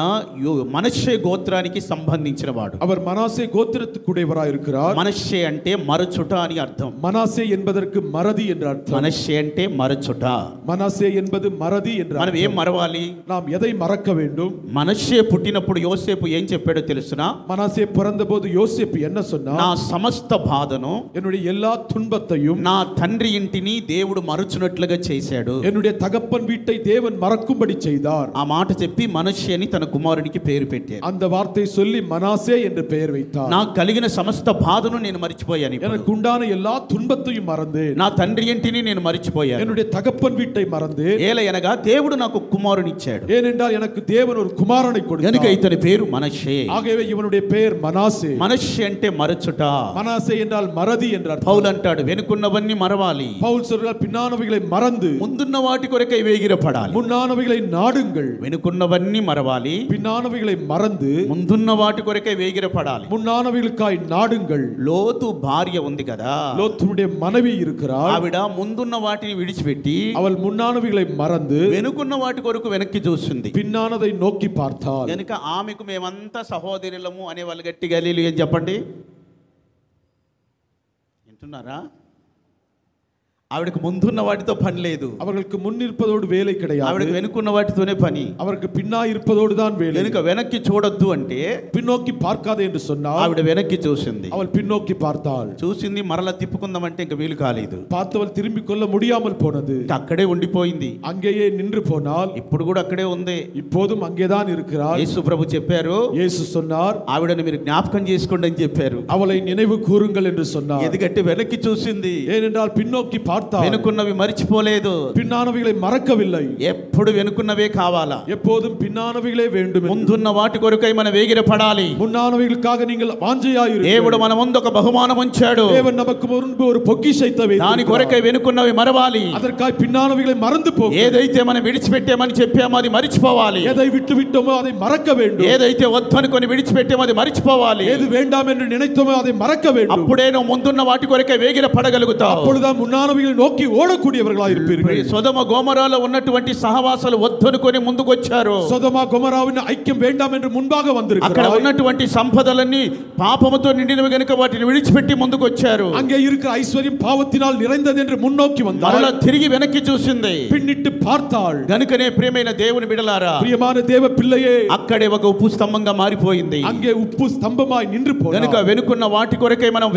మనష్షే గోత్రానికి సంబంధించిన వాడు. அவர் மனாசே கோத்திரத்துக்குடையவராய் இருக்கிறார். మనష్షే అంటే మరచుట అని అర్థం. மனாசே என்பதற்கு மறதி என்ற அர்த்தம். మనష్షే అంటే మరచుట. மனாசே என்பது மறதி என்ற మనం அர்த்தம். ఏం మరవాలి? நாம் எதை மறக்க வேண்டும்? మనష్షే పుట్టినప్పుడు యోసేపు ఏం చెప్పాడో తెలుసునా? மனாசே பிறந்தபோது யோசேப்பு என்ன சொன்னார்? నా సమస్త బాధను, என்னுடைய எல்லா துன்பத்தையும் నా తండ్రి ఇంటిని దేవుడు మరచునట్లుగా చేశాడు. என்னுடைய தகப்பன் வீட்டை தேவன் மறக்கும்படி செய்தார். ఆ మాట చెప్పి మనష్షే అని తన కుమారునికి పేరు పెట్టాడు. அந்த வார்த்தை சொல்லி மனாசே என்று பெயர் வைத்தார். నాకు కలిగిన సమస్త బాధను నేను మర్చిపోయాను. எனக்கு உண்டான எல்லா துன்பத்தையும் மறந்தேன். నా తండ్రి ఇంటిని నేను మర్చిపోయాను. என்னுடைய தகப்பன் வீட்டை மறந்தேன். ఏలయనగా దేవుడు నాకు కుమారునిచ్చాడు. ஏனென்றால் எனக்கு தேவன் ஒரு குமாரனை కనుక கொடுத்தார். ఇతని పేరు మనష్షే. ஆகவே இவனுடைய பெயர் மனாசே. మనష్షే అంటే మరచుట. மனாசே என்றால் மறதி என்ற அர்த்தம். పౌలు అంటాడు, వెనుకున్నవన్నీ మరవాలి, பவுல் சொல்றார், பின்னானவைகளை மறந்து ముందున్న వాటి కొరకై వేగిరపడాలి. முன்னானவைகளை நாடுங்கள். వెనుకున్నవన్నీ మరవాలి, பின்னானவைகளை மறந்து ముందున్న వాటి కొరకై వేగిరపడాలి. முன்னானவைகளுக்காய் நாடுங்கள். లోతు భార్య ఉంది కదా, லோத்துடைய மனைவி இருக்கிறார். ఆవిడ ముందున్న వాటిని విడిచిపెట్టి அவள் முன்னானவைகளை மறந்து వెనుకున్న వాటి కొరకు వెనక్కి చూస్తుంది. பின்னானதை நோக்கி பார்த்தாள். కనుక ఆమెకు మేమంతా సహోదరులము అనే వాళ్ళు గట్టిగా హల్లెలూయా అని చెప్పండి. వింటున్నారా? ఆవిడకు ముందున్న వాటితో పని లేదు. அவர்களுக்கு முன் இருப்பதோடு வேலை கிடையாது. ఆవిడకు వెనుకున్న వాటితోనే పని. அவருக்கு பின்னாய் இருப்பதோடு தான் வேலை. కనుక వెనక్కి చూడొద్దు అంటే பின்னோக்கி பார்க்காதே என்று சொன்னால் ఆవిడ వెనక్కి చూసింది. அவள் பின்னோக்கி பார்த்தாள். చూసింది, మరలా తిప్పుకుందామంటే ఇంకా వీలు కాలేదు. பார்த்தவள் திரும்பிக் கொள்ள முடியாமல் போனது. అక్కడే ఉండిపోయింది. அங்கேயே நின்று போனால் ఇప్పుడు కూడా అక్కడే ఉంది. இப்போதும் அங்கேதான் இருக்கிறாள். యేసు ప్రభు చెప్పారు, இயேசு சொன்னார், ఆవిడను మీరు జ్ఞాపకం చేసుకోండి అని చెప్పారు. அவளை நினைவு கூறுங்கள் என்று சொன்னார். ఎందుకంటే వెనక్కి చూసింది, ஏனென்றால் பின்னோக்கி பார்த்தாள். వెనుకున్నవి మర్చిపోలేదు. பின்னானவைகளை மறக்கவில்லை. ఎప్పుడు వెనుకున్నవే కావాలా? எப்போதும் பின்னானவைகளே வேண்டும். ముందున్న వాటి కొరకై మన వేగిరపడాలి. முன்னானவைகளுக்காக நீங்கள் வாஞ்சையாயிரு. దేవుడు మన ముందు ఒక బహుమానం ఉంచాడు. தேவன் நமக்கு முன்பு ஒரு பொக்கிஷத்தை దాని வைத்திருக்கிறார். కొరకై వెనుకున్నవి మరవాలి. அதற்காய் பின்னானவைகளை மறந்து போகும். ఏదైతే మనం విడిచిపెట్టామని చెప్పామో అది మర్చిపోవాలి. எதை விட்டு விட்டோமோ அதை மறக்க வேண்டும். ఏదైతే వద్దనుకొని విడిచిపెట్టామో అది మర్చిపోవాలి. எது வேண்டாம் என்று நினைத்தோமோ அதை மறக்க வேண்டும். అప్పుడే నువ్వు ముందున్న వాటి కొరకై వేగిరపడగలుగుతావు. அப்பொழுதுதான் முன்னானவைகளுக்காக பின்னானவைகளை நோக்கி ஓடக்கூடியவர்களாய் இருப்பீர்கள். సొదొమ గొమొరాలో ఉన్నటువంటి సహవాసాలు వద్దనుకొని ముందుకొచ్చారు. సొదొమ గొమొరావిன் ఐక్యం వేண்டாம் என்று మున్பாக అక్కడ வந்திருக்கிறார்கள். ఉన్నటువంటి సంపదలన్నీ పాపముతో నిండినవి గనుక వాటిని విడిచిపెట్టి ముందుకొచ్చారు. அங்கே இருக்கிற ஐஸ்வர்யம் பாவத்தினால் நிறைந்தது என்று முன்னோக்கி வந்தார். మరలా తిరిగి వెనక్కి చూసింది. பின்னிட்டு பார்த்தாள். గనుకనే ప్రియమైన దేవుని బిడ్డలారా, ప్రియமான தேவ பிள்ளையே, అక్కడే ఒక ఉప్పు స్తంభంగా మారిపోయింది. அங்கே ఉప్పు స్తంభமாய் நின்று போனார். గనుక వెనుకున్న వాటి కొరకై మనం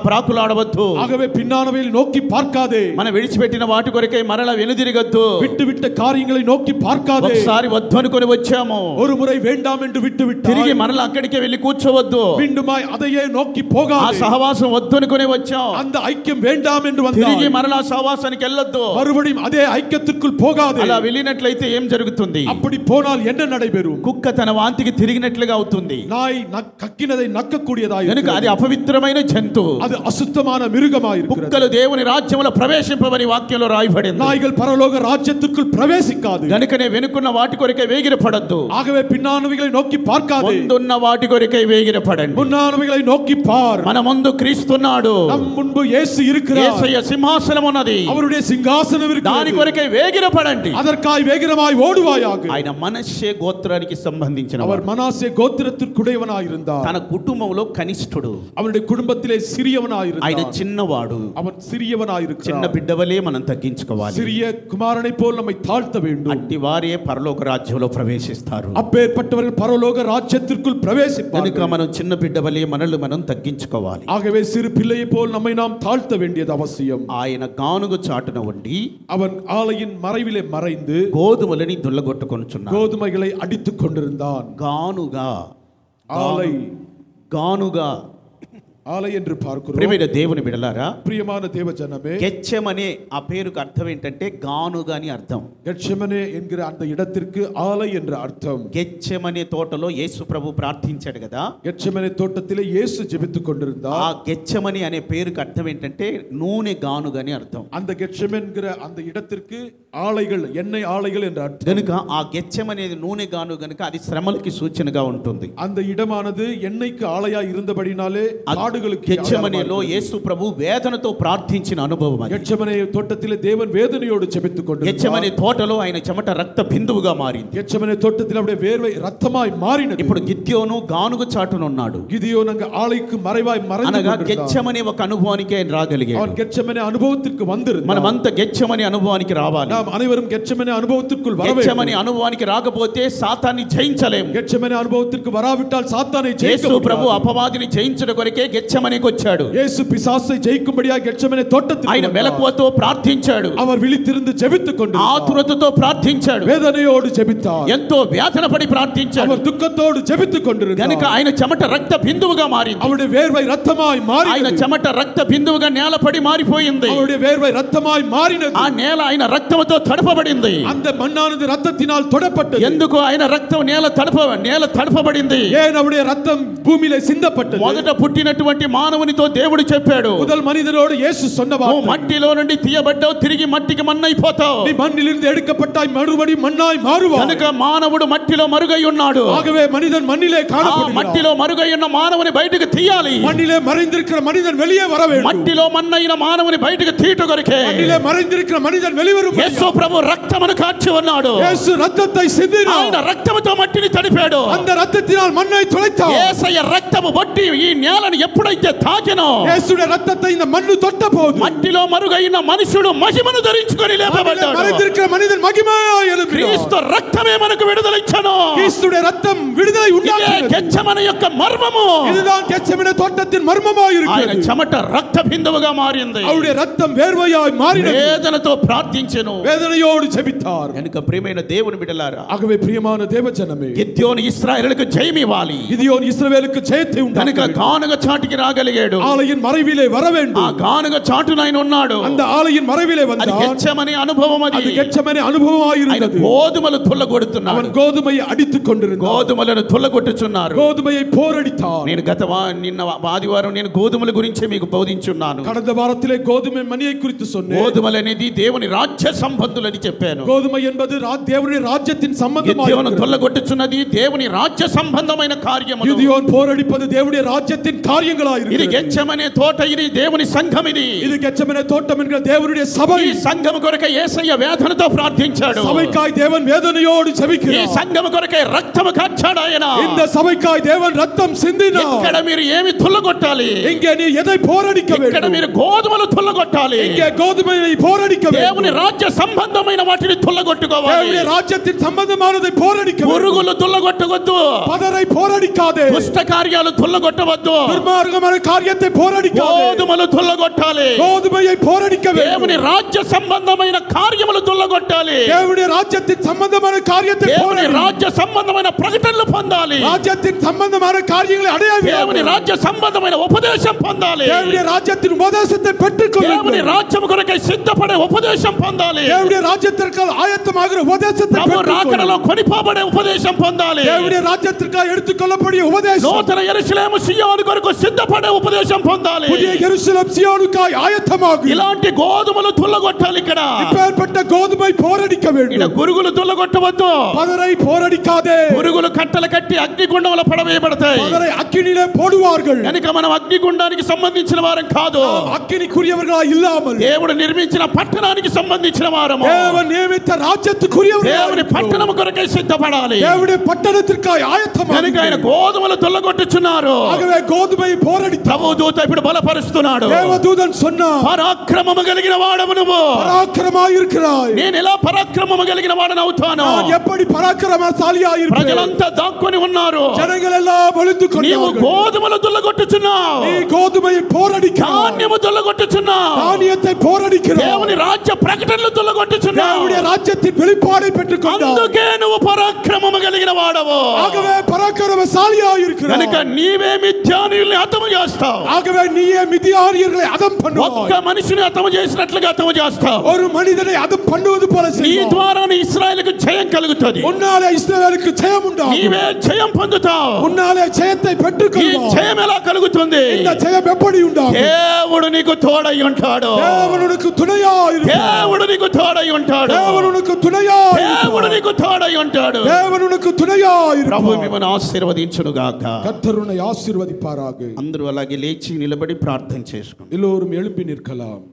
ప్రాకులాడవద్దు. ஆகவே பின்னானவைகளை நோக்கி பார்க்காதே. మనం విడిచిపెట్టిన వాటి కొరకై మరలా వెనుదిరగద్దు. விட்டு விட்ட காரியங்களை நோக்கி பார்க்காதே. ఒకసారి వద్దు అనుకొని వచ్చాము, ஒரு ముறை வேண்டாம் என்று விட்டு விட்டாய். తిరిగి మరలా అక్కడికే వెళ్ళి కూర్చోవద్దు. மீண்டுமாய் அதையே நோக்கி போகாதே. ఆ సహవాసం వద్దు అనుకొని వచ్చాం, அந்த ஐக்கியம் வேண்டாம் என்று வந்தாய். తిరిగి మరలా సహవాసానికి వెళ్ళొద్దు. மறுபடியும் அதே ஐக்கியத்திற்குள் போகாதே. అలా వెళ్ళినట్లయితే ఏం జరుగుతుంది? அப்படி போனால் என்ன நடைபெறும்? కుక్క తన వాంతికి తిరిగినట్లుగా అవుతుంది. நாய் கக்கினதை నక్కக்கூடியதாய் కనుక అది అపవిత్రమైన జంతువు. அது அசுத்தமான மிருகமாய் இருக்கிறது. కుక్కలు దేవుని రాజ్యములో ప్రవేశింపవని వాక్యంలో రాయబడింది. நாய்கள் பரலோக ராஜ்யத்திற்குள் பிரவேசிக்காது. గనుకనే వెనుకున్న వాటి కొరకై వేగిరపడద్దు. ஆகவே பின்னானவைகளை நோக்கி பார்க்காதே. ముందున్న వాటి కొరకై వేగిరపడండి. முன்னானவைகளை நோக்கி பார். మన ముందు క్రీస్తున్నాడు. நம் முன்பு இயேசு இருக்கிறார். యేసయ్య సింహాసనం ఉన్నది. அவருடைய சிங்காசனம் இருக்கிறது. దాని కొరకై వేగిరపడండి. அதற்காய் வேகமாய் ஓடுவாயாக. ఆయన మనష్షే గోత్రానికి సంబంధించిన அவர் மனாசே கோத்திரத்திற்குடையவனாய் இருந்தார். తన కుటుంబంలో కనిష్ఠుడు. அவருடைய குடும்பத்திலே சிறியவனாய் இருந்தார். ఆయన చిన్నవాడు. அவன் சிறியவனாய் இருக்கிறார். చిన్న బిడ్డవలే మనం తగ్గించుకోవాలి. சிறிய குமாரனை போல் நம்மை தாழ்த்த வேண்டும். అట్టి వారే పరలోక రాజ్యంలో ప్రవేశిస్తారు. அப்பேற்பட்டவர்கள் பரலோக ராஜ்யத்திற்குள் பிரவேசிப்பார்கள். కనుక మనం చిన్న బిడ్డవలే మనల్ని మనం తగ్గించుకోవాలి. ஆகவே சிறு பிள்ளையை போல் நம்மை நாம் தாழ்த்த வேண்டியது அவசியம். ఆయన గానుగ చాటున ఉండి அவன் ஆலையின் மறைவிலே மறைந்து గోధుమలని దుల్లగొట్టుకొనుచున్నాడు. கோதுமைகளை அடித்துக் கொண்டிருந்தான். గానుగా ஆலை గానుగా ஆலை என்று பார்க்கிறோம். ప్రియమైన దేవుని బిడ్డలారా, பிரியமான தேவ ஜனமே, గెచ్చమనే ఆ పేరుకు అర్థం ఏంటంటే గానుగా అని అర్థం. గెత్సెమనే என்கிற அந்த இடத்திற்கு ஆலை என்ற அர்த்தம். గెచ్చమనే తోటలో యేసు ప్రభు ప్రార్థించాడు కదా. గెత్సెమనే తోటத்திலே இயேசு ஜெபித்துக் கொண்டிருந்தார். ఆ గెచ్చమని అనే పేరుకు అర్థం ఏంటంటే నూనె గానుగా అని అర్థం. அந்த గెత్సెమనే என்கிற அந்த இடத்திற்கு ఆలైகள், ఎన్నెయ్ ఆలైகள் என்ற అర్థం. గనుక ఆ గెచ్చమనేది నూనె గాను గనుక అది శ్రమలకి సూచనగా ఉంటుంది. அந்த இடமானது எண்ணெய்க்கு ஆலையாய் இருந்தபடினாலே గెచ్చమనేలో యేసు ప్రభు వేదనతో ప్రార్థించిన అనుభవం అది. గెత్సెమనే తోటத்திலே தேவன் வேதனையோடு ஜெபித்துக் கொண்டிருந்தார். గెచ్చమనే తోటలో ఆయన చెమట రక్త బిందువుగా మారింది. గెత్సెమనే తోటத்தில் அவருடைய வேர்வை ரத்தமாய் மாறினது. ఇప్పుడు గిద్యోను గానుగ చాటున ఉన్నాడు. గిదియోను அங்க ஆலைக்கு மறைவாய் மறைந்து అనగా கொண்டிருந்தார். గెచ్చమనే ఒక అనుభవానికి ఆయన రాగలిగాడు. அவன் గెత్సెమనే అనుభవத்திற்கு வந்திருந்தார். మనమంతా గెచ్చమనే అనుభవానికి రావాలి. நாம் அனைவரும் గెత్సెమనే అనుభవத்திற்குள் வர வேண்டும். గెచ్చమనే అనుభవానికి రాకపోతే సాతాన్ని జయించలేము. గెత్సెమనే అనుభవத்திற்கு వరాவிட்டால் సాతాனை జయించ యేసు ప్రభు అపవాదిని జయించడం కొరకే గెచ్చమనేకి వచ్చాడు. యేసు పిశాచை జయించుம்படியாக గెత్సెమనే తోటத்தில் ఆయన మెలకువతో ప్రార్థించాడు. அவர் விழித்திருந்து ஜெபித்துக் கொண்டிருந்தார். ఆతురతతో ప్రార్థించాడు. వేదనயோடு ஜெபித்தார். ఎంతో వేదన పడి ప్రార్థించాడు. அவர் துக்கத்தோடு ஜெபித்துக் கொண்டிருந்தார். గనుక ఆయన చెమట రక్త బిందువుగా మారింది. அவருடைய வேர்வை ரத்தமாய் மாறினது. ఆయన చెమట రక్త బిందువుగా నేలపడి మారిపోయింది. அவருடைய வேர்வை ரத்தமாய் மாறினது. ఆ నేల ఆయన రక్తంతో తడపబడింది. அந்த மண்ணானது ரத்தத்தினால் தொடப்பட்டது. ఎందుకు ఆయన రక్తం నేల తడపబడింది? ஏன் அவருடைய ரத்தம் பூமியிலே சிந்தப்பட்டது? మొదట పుట్టినటువంటి మానవునితో దేవుడు చెప్పాడు, முதல் மனிதனோடு இயேசு சொன்ன வார்த்தை, మట్టిలో నుండి తీయబడ్డావు, తిరిగి మట్టికి మన్నైపోతావు. நீ மண்ணிலிருந்து எடுக்கப்பட்டாய், மறுபடியும் மண்ணாய் மாறுவாய். కనుక మానవుడు మట్టిలో మరుగై ఉన్నాడు. ஆகவே மனிதன் மண்ணிலே காணப்படுகிறான். మట్టిలో మరుగై ఉన్న మానవుని బయటకు తీయాలి. மண்ணிலே மறைந்திருக்கிற மனிதன் வெளியே வர வேண்டும். మట్టిలో మన్నైన మానవుని బయటకు తీయట కొరకే மண்ணிலே மறைந்திருக்கிற మనిదన్ వెలివరుము. యేసు ప్రభు రక్తమును కార్చి ఉన్నాడు. యేసు రక్తத்தை சிந்தினார். ఆయన రక్తముతో మట్టిని తడిపాడు. அந்த ரத்தத்தினால் மண்ணை துளைத்தார். యేసయ్య రక్తము బట్టి ఈ నేలను ఎప్పుడైతే తాకినో, యేసుడే రక్తத்தை இந்த மண்ணு தொட்டபோது మట్టిలో మరుగైన మనుషుడు మహిమను ధరించుకొని లేపబడ్డాడు. மறைந்திருக்கிற மனிதன் மகிமையாய் எழும்பினார். క్రీస్తు రక్తమే మనకు విడుదల ఇచ్చెను. கிறிஸ்துடைய ரத்தம் விடுதலை உண்டாக்கினது. గెత్సెమనే యొక్క మర్మము. இதுதான் கெத்செமனே தோட்டத்தின் மர்மமாய் இருக்கிறது. ఆయన చెమట రక్త బిందువుగా మారింది. அவருடைய ரத்தம் வேர்வையாய் மாறினது. వేదనతో ప్రార్థించెను. வேதனையோடு ஜெபித்தார். కనుక ప్రియమైన దేవుని బిడ్డలారా, ஆகவே பிரியமான தேவஜனமே, గిద్యోను ఇశ్రాయేలుకు జయమివ్వాలి. గిదియోను ఇశ్రాయేలుకు జయத்தை కనుక உண்டாக்கினார். గానుగ చాటికి రాగలిగాడు. ஆலையின் மறைவிலே வர ఆ வேண்டும். గానుగ చాటున ఆయన ఉన్నాడు. அந்த ஆலையின் மறைவிலே అది வந்தான். గెత్సెమనే అనుభవం. అది அது கெத்செமனே அனுபவமாய் ఆయన இருந்தது. గోధుమలు తుల్లగొడుతున్నాడు. அவன் கோதுமையை அடித்துக் கொண்டிருந்தான். గోధుమలను తుల్లగొట్టుచున్నారు. கோதுமையை போரடித்தான். నేను నిన్న ఆదివారం నేను గోధుమల గురించి మీకు బోధించున్నాను. கடந்த வாரத்திலே கோதுமை மணியை குறித்து சொன்னேன். గోధుమలు అనేది దేవుని రాజ్య సంబంధులని చెప్పాను. கோதுமை என்பது தேவனுடைய ராஜ்யத்தின் சம்பந்தமாய் తుల్లగొట్టుచున్నది దేవుని రాజ్య సంబంధమైన కార్యములు. గిదియోను போரடிப்பது தேவனுடைய ராஜ்யத்தின் காரியங்கள். கூறியவர்களாய் ఇది இருக்கிறது. గెత్సెమనే తోట, ఇది దేవుని సంఘం. இது கெத்செமனே தோட்டம் என்கிற தேவனுடைய சபை. ఈ సంఘం కొరకై యేసయ్య వేదనతో ప్రార్థించాడు. சபைக்காய் தேவன் வேதனையோடு ఈ ஜெபிக்கிறார். సంఘం కొరకై రక్తము కార్చాడు ఆయన. இந்த சபைக்காய் தேவன் ரத்தம் சிந்தினார். ఇక్కడ మీరు ఏమి తుల్లగొట్టాలి? இங்கே நீ எதை போரடிக்க ఇక్కడ வேண்டும்? మీరు గోధుమలు తుల్లగొట్టాలి. இங்கே கோதுமையை போரடிக்க దేవుని வேண்டும். రాజ్య సంబంధమైన వాటిని తుల్లగొట్టుకోవాలి. தேவனுடைய ராஜ்யத்தின் சம்பந்தமானதை போரடிக்க வேண்டும். పురుగులు తుల్లగొట్టవద్దు. பதரை போரடிக்காதே. దుష్ట కార్యాలు తుల్లగొట్టవద్దు. துர்மார்க்கமான காரியத்தை போரடிக்காதே. గోధుమలు తుల్లగొట్టాలి. கோதுமையை போரடிக்க దేవుని வேண்டும். రాజ్య సంబంధమైన కార్యములు తుల్లగొట్టాలి. தேவனுடைய ராஜ்யத்தின் சம்பந்தமான காரியத்தை దేవుని போரடி. రాజ్య సంబంధమైన ప్రకటనలు పొందాలి. ராஜ்யத்தின் சம்பந்தமான காரியங்களை அடைய దేవుని வேண்டும். రాజ్య సంబంధమైన ఉపదేశం పొందాలి. தேவனுடைய ராஜ்யத்தின் உபதேசத்தை பெற்றுக்கொள்ள దేవుని வேண்டும். రాజ్యం కొరకై సిద్ధపడే ఉపదేశం పొందాలి. தேவனுடைய ராஜ்யத்திற்காக ஆயத்தமாகிற உபதேசத்தை ప్రభు రాకడలో பெற்றுக்கொள்ள. కొనిపోబడే ఉపదేశం పొందాలి. தேவனுடைய ராஜ்யத்திற்காக எடுத்துக்கொள்ளக்கூடிய உபதேசம். నూతన యెరూషలేము సియోను కొరకు సిద్ధపడే ఉపదేశం పొందాలి. புதிய எருசலேம் சீயோனுக்காய் ஆயத்தமாகு. ఇలాంటి గోధుమలు తుల్లగొట్టాలి. ఇక్కడ இப்பேற்பட்ட கோதுமை போரடிக்க ఇక్కడ வேண்டும். గురుగులు తుల్లగొట్టవద్దు. பதரை போரடிக்காதே. గురుగులు కట్టలు కట్టి అగ్నిగుండంలో పడవేయబడతాయి. பதரை அக்கினியிலே போடுவார்கள். కనుక మనం అగ్నిగుండానికి సంబంధించిన వారం కాదు. அக்கினிக்குரியவர்களாய் இல்லாமல் దేవుడు నిర్మించిన పట్టణానికి సంబంధించిన వారము. தேவன் நியமித்த ராஜ்யத்துக்குரியவர்களாய் దేవుని పట్టణం కొరకై సిద్ధపడాలి. தேவனுடைய పట్టణத்திற்காய் ஆயத்தமாகு. కనుక ఆయన గోధుమలు తుల్లగొట్టుచున్నారు. ஆகவே கோதுமையை போரடித்தார். ప్రభు దూత ఇప్పుడు బలపరుస్తున్నాడు. தேவதூதன் சொன்னார், పరాక్రమము కలిగిన వాడవు నువ్వు. பராக்கிரமாய் இருக்கிறாய். నేను ఎలా పరాక్రమము కలిగిన వాడని అవుతాను? நான் எப்படி பராக்கிரமசாலியாய் இருப்பேன்? ప్రజలంతా దాక్కుని ఉన్నారు. ஜனங்கள் எல்லாம் ஒளிந்து నీవు கொண்டார்கள். గోధుమలు తుల్లగొట్టుచున్నావు. நீ கோதுமையை போரடிக்கிறாய். ధాన్యము తుల్లగొట్టుచున్నావు. தானியத்தை போரடிக்கிறாய். దేవుని రాజ్య ప్రకటనలు తుల్లగొట్టుచున్నావు. தேவனுடைய ராஜ்யத்தின் வெளிப்பாடை பெற்றுக்கொண்டாய். అందుకే నువ్వు పరాక్రమము కలిగిన వాడవు. ஆகவே பராக்கிரமசாலியாய் இருக்கிறாய். కనుక నీవే మిథ్యానీయుల్ని హతము చేస్తావు. ஆகவே நீயே மிதியானியர்களை அதம் பண்ணுவாய். ఒక్క మనిషిని హతము చేసినట్లుగా హతము చేస్తావు. ஒரு மனிதனை அதம் பண்ணுவது போல నీ செய்வாய். ద్వారా ఇశ్రాయేలుకు జయం కలుగుతుంది. உன்னாலே இஸ்ரவேலுக்கு ஜெயம் உண்டாகும். నీవే జయం పొందుతావు. உன்னாலே ஜெயத்தை ఈ பெற்றுக்கொள்வாய். జయం ఎలా కలుగుతుంది? இந்த ஜெயம் எப்படி உண்டாகும்? దేవుడు నీకు తోడై ఉంటాడు. தேவன் உனக்கு துணையாய் இருக்கிறார். దేవుడు నీకు తోడై ఉంటాడు. தேவன் உனக்கு துணையாய் దేవుడు இருக்கிறார். నీకు తోడై ఉంటాడు. தேவன் உனக்கு துணையாய் ప్రభు இருக்கிறார். మిమ్మల్ని ఆశీర్వదించును గాక. கர்த்தர் உன்னை ஆசீர்வதிப்பாராக. అందరూ అలాగే లేచి నిలబడి ప్రార్థన చేసుకోండి. எல்லோரும் எழுப்பி நிற்கலாம்.